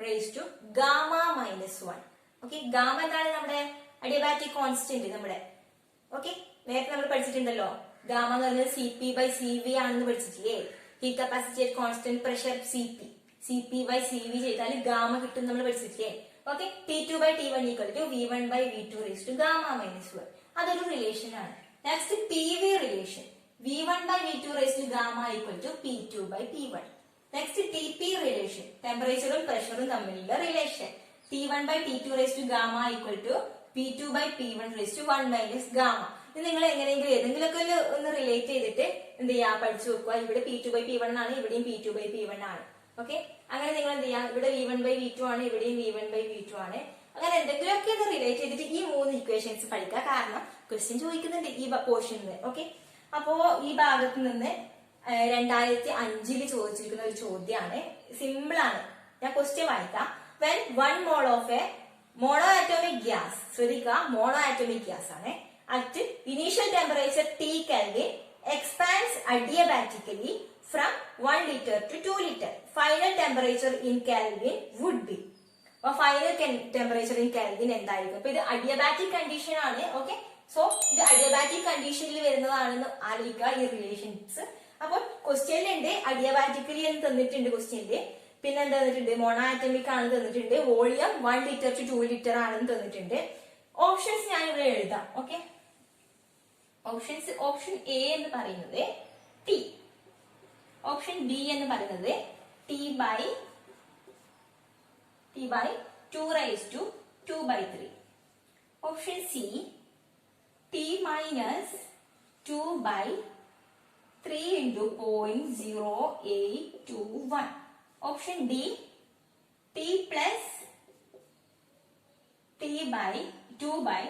raise to gamma minus 1. Okay, gamma എന്താണ്? നമ്മുടെ അഡിയബാറ്റിക് കോൺസ്റ്റന്റ് നമ്മുടെ. ഓക്കെ, നേരത്തെ നമ്മൾ പഠിച്ചിട്ടുണ്ടല്ലോ. ഗാമ എന്ന് പറയുന്നത് CP by CV ആണെന്ന് പഠിച്ചിട്ടില്ലേ? Heat capacity at constant pressure CP by CV ചെയ്താൽ ഗാമ കിട്ടും നമ്മൾ പഠിച്ചിട്ടില്ലേ? Okay, T2 by T1 equal to V1 by V2 raise to gamma minus 1. അതൊരു റിലേഷൻ ആണ്. Next PV relation V1 by V2 raise to gamma equal to P2 by P1. Next TP relation ടെമ്പറേച്ചറും പ്രഷറും തമ്മിലുള്ള relation T1 by T2 raise to gamma equal to P2 by P1 raise to 1 minus gamma. ഇത് നിങ്ങൾ എങ്ങനെയെങ്കിലും ഏതെങ്കിലുമൊക്കെ ഒന്ന് relate ചെയ്തിട്ട് എന്ത് ചെയ്യാ? പഠിച്ചു വെക്കുക. ഇവിടെ P2 by P1 ആണ്, ഇവിടെയും P2 by P1 ആണ്. ഓക്കെ, അങ്ങനെ നിങ്ങൾ എന്ത് ചെയ്യാം? ഇവിടെ V1 by V2 ആണ്, ഇവിടെയും V1 by V2 ആണ്. അങ്ങനെ എന്തെങ്കിലുമൊക്കെ ഒന്ന് റിലേറ്റ് ചെയ്തിട്ട് ഈ 3 ഇക്വേഷൻസ് പഠിക്കുക. കാരണം ക്വസ്റ്റ്യൻ ചോദിക്കുന്നുണ്ട് ഈ പോർഷനിൽ. ഓക്കെ, അപ്പോ ഈ ഭാഗത്ത് നിന്ന് 2005 ചോദിച്ചിരിക്കുന്ന ഒരു ചോദ്യമാണ്. സിമ്പിൾ ആണ്. ഞാൻ ക്വസ്റ്റ്യൻ വായിക്കാം. When 1 mole of A mono atomic gas, ശ്രദ്ധിക്കുക, മോണോ ആറ്റോമിക് ഗ്യാസ് ആണ്, at initial temperature T Kelvin expands adiabatically from 1 liter to 2 liter. Final temperature in Kelvin would be. Final temperature in kelvin എന്തായിരിക്കും? അപ്പൊ ഇത് adiabatic condition ആണ്. Okay, so ഇത് adiabatic കണ്ടീഷനിൽ വരുന്നതാണെന്ന് ആലോചിക്കുക ഈ റിലേഷൻസ്. അപ്പോൾ ക്വസ്റ്റ്യനിലുണ്ട് അഡിയബാറ്റിക്കലി എന്ന് തന്നിട്ടുണ്ട് ക്വസ്റ്റ്യനില്. പിന്നെ എന്താ തന്നിട്ടുണ്ട്? മോണോആറ്റമിക് ആണ് തന്നിട്ടുണ്ട്. വോളിയം 1 ലിറ്റർ ടു 2 ലിറ്റർ ആണെന്ന് തന്നിട്ടുണ്ട്. ഓപ്ഷൻസ് ഞാൻ ഇവിടെ എഴുതാം. ഓക്കെ, ഓപ്ഷൻ എ എന്ന് പറയുന്നത് ടി, ഓപ്ഷൻ ബി എന്ന് പറയുന്നത് T by 2 raised to 2 by 3. Option C T minus 2 by 3 into 0.0821. Option D T plus T by 2 by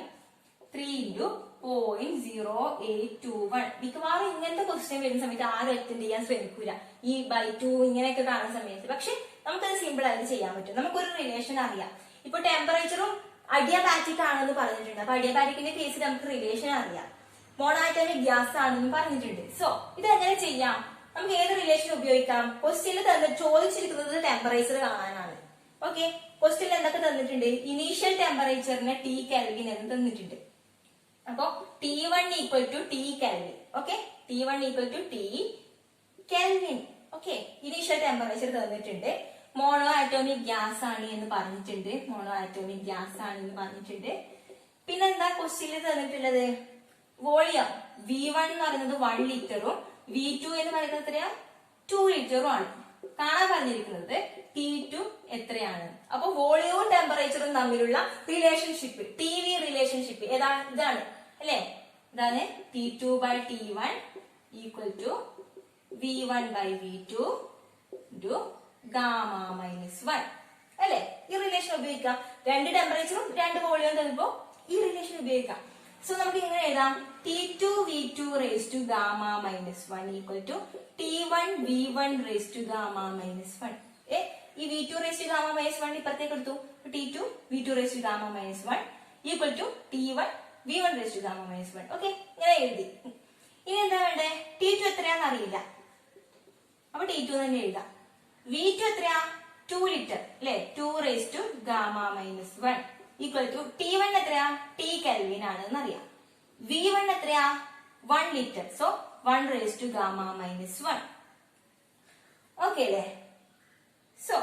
3 into 0.0821. മിക്കവാറും ഇങ്ങനത്തെ ക്വസ്റ്റ്യൻ വരുന്ന സമയത്ത് ആരും അറ്റൻഡ് ചെയ്യാൻ ശ്രമിക്കൂല, ഈ ബൈ 2 ഇങ്ങനെയൊക്കെ കാണുന്ന സമയത്ത്. പക്ഷെ നമുക്കത് സിമ്പിൾ ആയിട്ട് ചെയ്യാൻ പറ്റും. നമുക്കൊരു റിലേഷൻ അറിയാം. ഇപ്പൊ ടെമ്പറേച്ചറും അഡിയാബാറ്റിക് ആണെന്ന് പറഞ്ഞിട്ടുണ്ട്. അപ്പൊ അഡിയാബാറ്റിക്കിന്റെ കേസിൽ നമുക്ക് റിലേഷൻ അറിയാം. മോണോആറ്റോമിക് ഗ്യാസ് ആണെന്ന് പറഞ്ഞിട്ടുണ്ട്. സോ ഇത് എങ്ങനെ ചെയ്യാം? നമുക്ക് ഏത് റിലേഷൻ ഉപയോഗിക്കാം? ക്വസ്റ്റ്യനിൽ ചോദിച്ചിരിക്കുന്നത് ടെമ്പറേച്ചർ കാണാനാണ്. ഓക്കെ, ക്വസ്റ്റ്യനിൽ എന്തൊക്കെ തന്നിട്ടുണ്ട്? ഇനീഷ്യൽ ടെമ്പറേച്ചറിന് ടി കെൽവിൻ എന്ന് തന്നിട്ടുണ്ട്. അപ്പൊ T1 equal to T kelvin. Okay, T1 equal to T kelvin. Okay, initial temperature തന്നിട്ടുണ്ട്. മോണോ ആറ്റോമിക് ഗ്യാസ് ആണ് എന്ന് പറഞ്ഞിട്ടുണ്ട്. പിന്നെന്താ ക്വസ്റ്റ്യനിൽ തന്നിട്ടുള്ളത്? വോളിയം V1 എന്ന് പറയുന്നത് 1 ലിറ്ററും V2 എന്ന് പറയുന്നത് എത്രയാ? 2 ലിറ്ററും ആണ്. കാണാൻ പറഞ്ഞിരിക്കുന്നത് T2 എത്രയാണ്. അപ്പൊ വോളിയവും ടെമ്പറേച്ചറും തമ്മിലുള്ള റിലേഷൻഷിപ്പ്, ടി വി റിലേഷൻഷിപ്പ് ഇതാണ് അല്ലെ? ഇതാണ് T2 by T1 equal to V1 by V2 into gamma minus 1 അല്ലെ? ഈ റിലേഷൻ ഉപയോഗിക്കാം. രണ്ട് ടെമ്പറേച്ചറും രണ്ട് വോളിയവും തരുമ്പോ ഈ റിലേഷൻ ഉപയോഗിക്കാം. സോ നമുക്ക് ഇങ്ങനെ എഴുതാം: T2 V2 raised to gamma minus 1 equal to T1 V1 raised to gamma minus 1. ഈ V2 raised to gamma minus 1 ഇപ്പുറത്തേക്ക് എടുത്തു. T2 V2 raised to gamma minus 1 equal to T1 V1 raised to gamma minus 1. Okay, ഇങ്ങനെ എഴുതി. ഇനി എന്താ വേണ്ടേ? T2 എത്രയാന്ന് അറിയില്ല, അപ്പൊ T2 തന്നെ എഴുതാം. V2 എത്രയാ? 2 ലിറ്റർ അല്ലെ? 2 raised to gamma minus 1 equal to T1 എത്രയാ? ടി കെൽവിൻ ആണെന്ന് അറിയാം. V1 എത്രയാ? 1 litre. So 1 raised to gamma minus 1. Okay അല്ലേ? So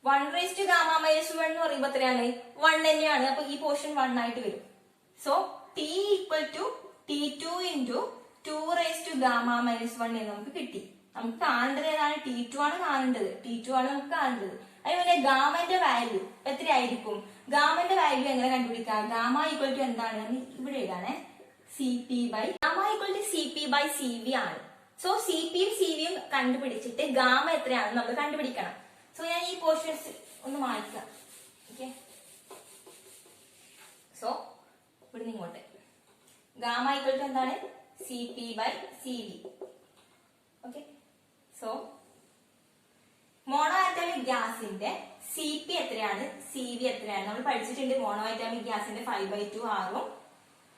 1 raised to gamma minus 1 എന്ന് പറയുമ്പോ എത്രയാണ്? 1 തന്നെയാണ്. അപ്പൊ ഈ പോർഷൻ 1 ആയിട്ട് വരും. So T equal to T2 into 2 raised to gamma minus 1 എന്ന് നമുക്ക് കിട്ടി. നമുക്ക് കാണേണ്ടത് ഏതാണ്? T2 ആണ് കാണേണ്ടത്. T2 ആണ് നമുക്ക് കാണേണ്ടത്. അതുപോലെ ഗാമന്റെ വാല്യൂ എത്രയായിരിക്കും? ഗാമന്റെ വാല്യൂ എങ്ങനെ കണ്ടുപിടിക്കാം? ഗാമ ഈക്വൽ ടു എന്താണ്? ഇവിടെ എഴുതാണേ, CP by gamma equal to CP by CV ആണ്. സോ CPയും CVയും കണ്ടുപിടിച്ചിട്ട് ഗാമ എത്രയാണെന്ന് നമ്മൾ കണ്ടുപിടിക്കണം. സോ ഞാൻ ഈ പോർഷൻസ് ഒന്ന് മാറ്റാം. ഓക്കെ, സോ ഇവിടുന്ന് ഇങ്ങോട്ട് ഗാമ ഈക്വൽ ടു എന്താണ്? CP by CV. Okay, so mono atomic ഗ്യാസിന്റെ CP എത്രയാണ്, CV എത്രയാണ് നമ്മൾ പഠിച്ചിട്ടുണ്ട്. മോണോ ആറ്റോമിക് ഗ്യാസിന്റെ 5/2 ആറും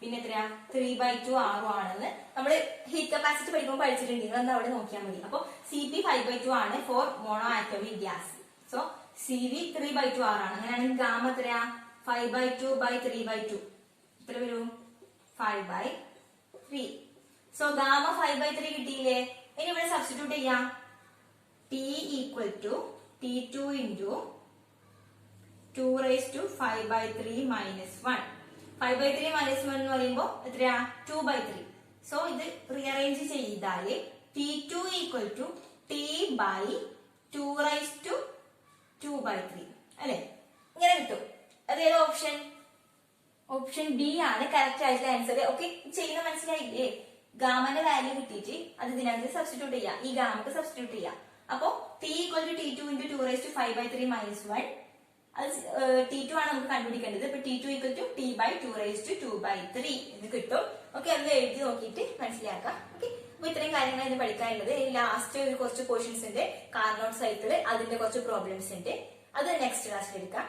പിന്നെ എത്രയാ 3/2 ആറും ആണെന്ന് നമ്മൾ ഹീറ്റ് കപ്പാസിറ്റി പഠിക്കുമ്പോൾ പഠിച്ചിട്ടുണ്ട്. നിങ്ങൾ അവിടെ നോക്കിയാൽ മതി. അപ്പൊ CP 5/2 ആണ് for mono atomic gas. So CV 3/2 ആറാണ്. അങ്ങനെയാണെങ്കിൽ ഗാമ എത്രയാ? 5/2 by 3/2 എത്ര വരും? 5/3. സോ ഗാമ 5/3 കിട്ടിയില്ലേ? ഇനി ഇവിടെ സബ്സ്റ്റിറ്റ്യൂട്ട് ചെയ്യാം. T equal to T2 into 2 raised to 5/3 minus 1. 5/3 minus 1 എന്ന് പറയുമ്പോൾ എത്രയാ? 2/3. സോ ഇത് റീഅറേഞ്ച് ചെയ്താല് T2 equal to T by 2 raised to 2/3 അല്ലെ? ഇങ്ങനെ കിട്ടും. അതേത് ഓപ്ഷൻ? ഓപ്ഷൻ ബി ആണ് കറക്റ്റ് ആയിട്ടുള്ള ആൻസർ. ഓക്കെ, ചെയ്യുന്ന മനസ്സിലായില്ലേ? ഗാമന്റെ വാല്യൂ കിട്ടിയിട്ട് അത് ഇതിനകത്ത് സബ്സ്റ്റിറ്റ്യൂട്ട് ചെയ്യാം. ഈ ഗാമക്ക് സബ്സ്റ്റിറ്റ്യൂട്ട് ചെയ്യാം. അപ്പോ T equal to T2 into 2 raised to 5/3 minus 1. അത് T2 ആണ് നമുക്ക് കണ്ടുപിടിക്കേണ്ടത്. ഇപ്പൊ T2 equal to T by 2 raised to 2/3 എന്ന് കിട്ടും. ഓക്കെ, അത് എഴുതി നോക്കിയിട്ട് മനസ്സിലാക്കാം. ഓക്കെ, അപ്പൊ ഇത്രയും കാര്യങ്ങൾ ഇത് പഠിക്കാനുള്ളത്. ലാസ്റ്റ് ഒരു കുറച്ച് പോർഷൻസ് ഉണ്ട്, കാർനോട്ട് സൈക്കിള്, അതിന്റെ കുറച്ച് പ്രോബ്ലംസ് ഉണ്ട്. അത് നെക്സ്റ്റ് ക്ലാസ്സിൽ എടുക്കാം.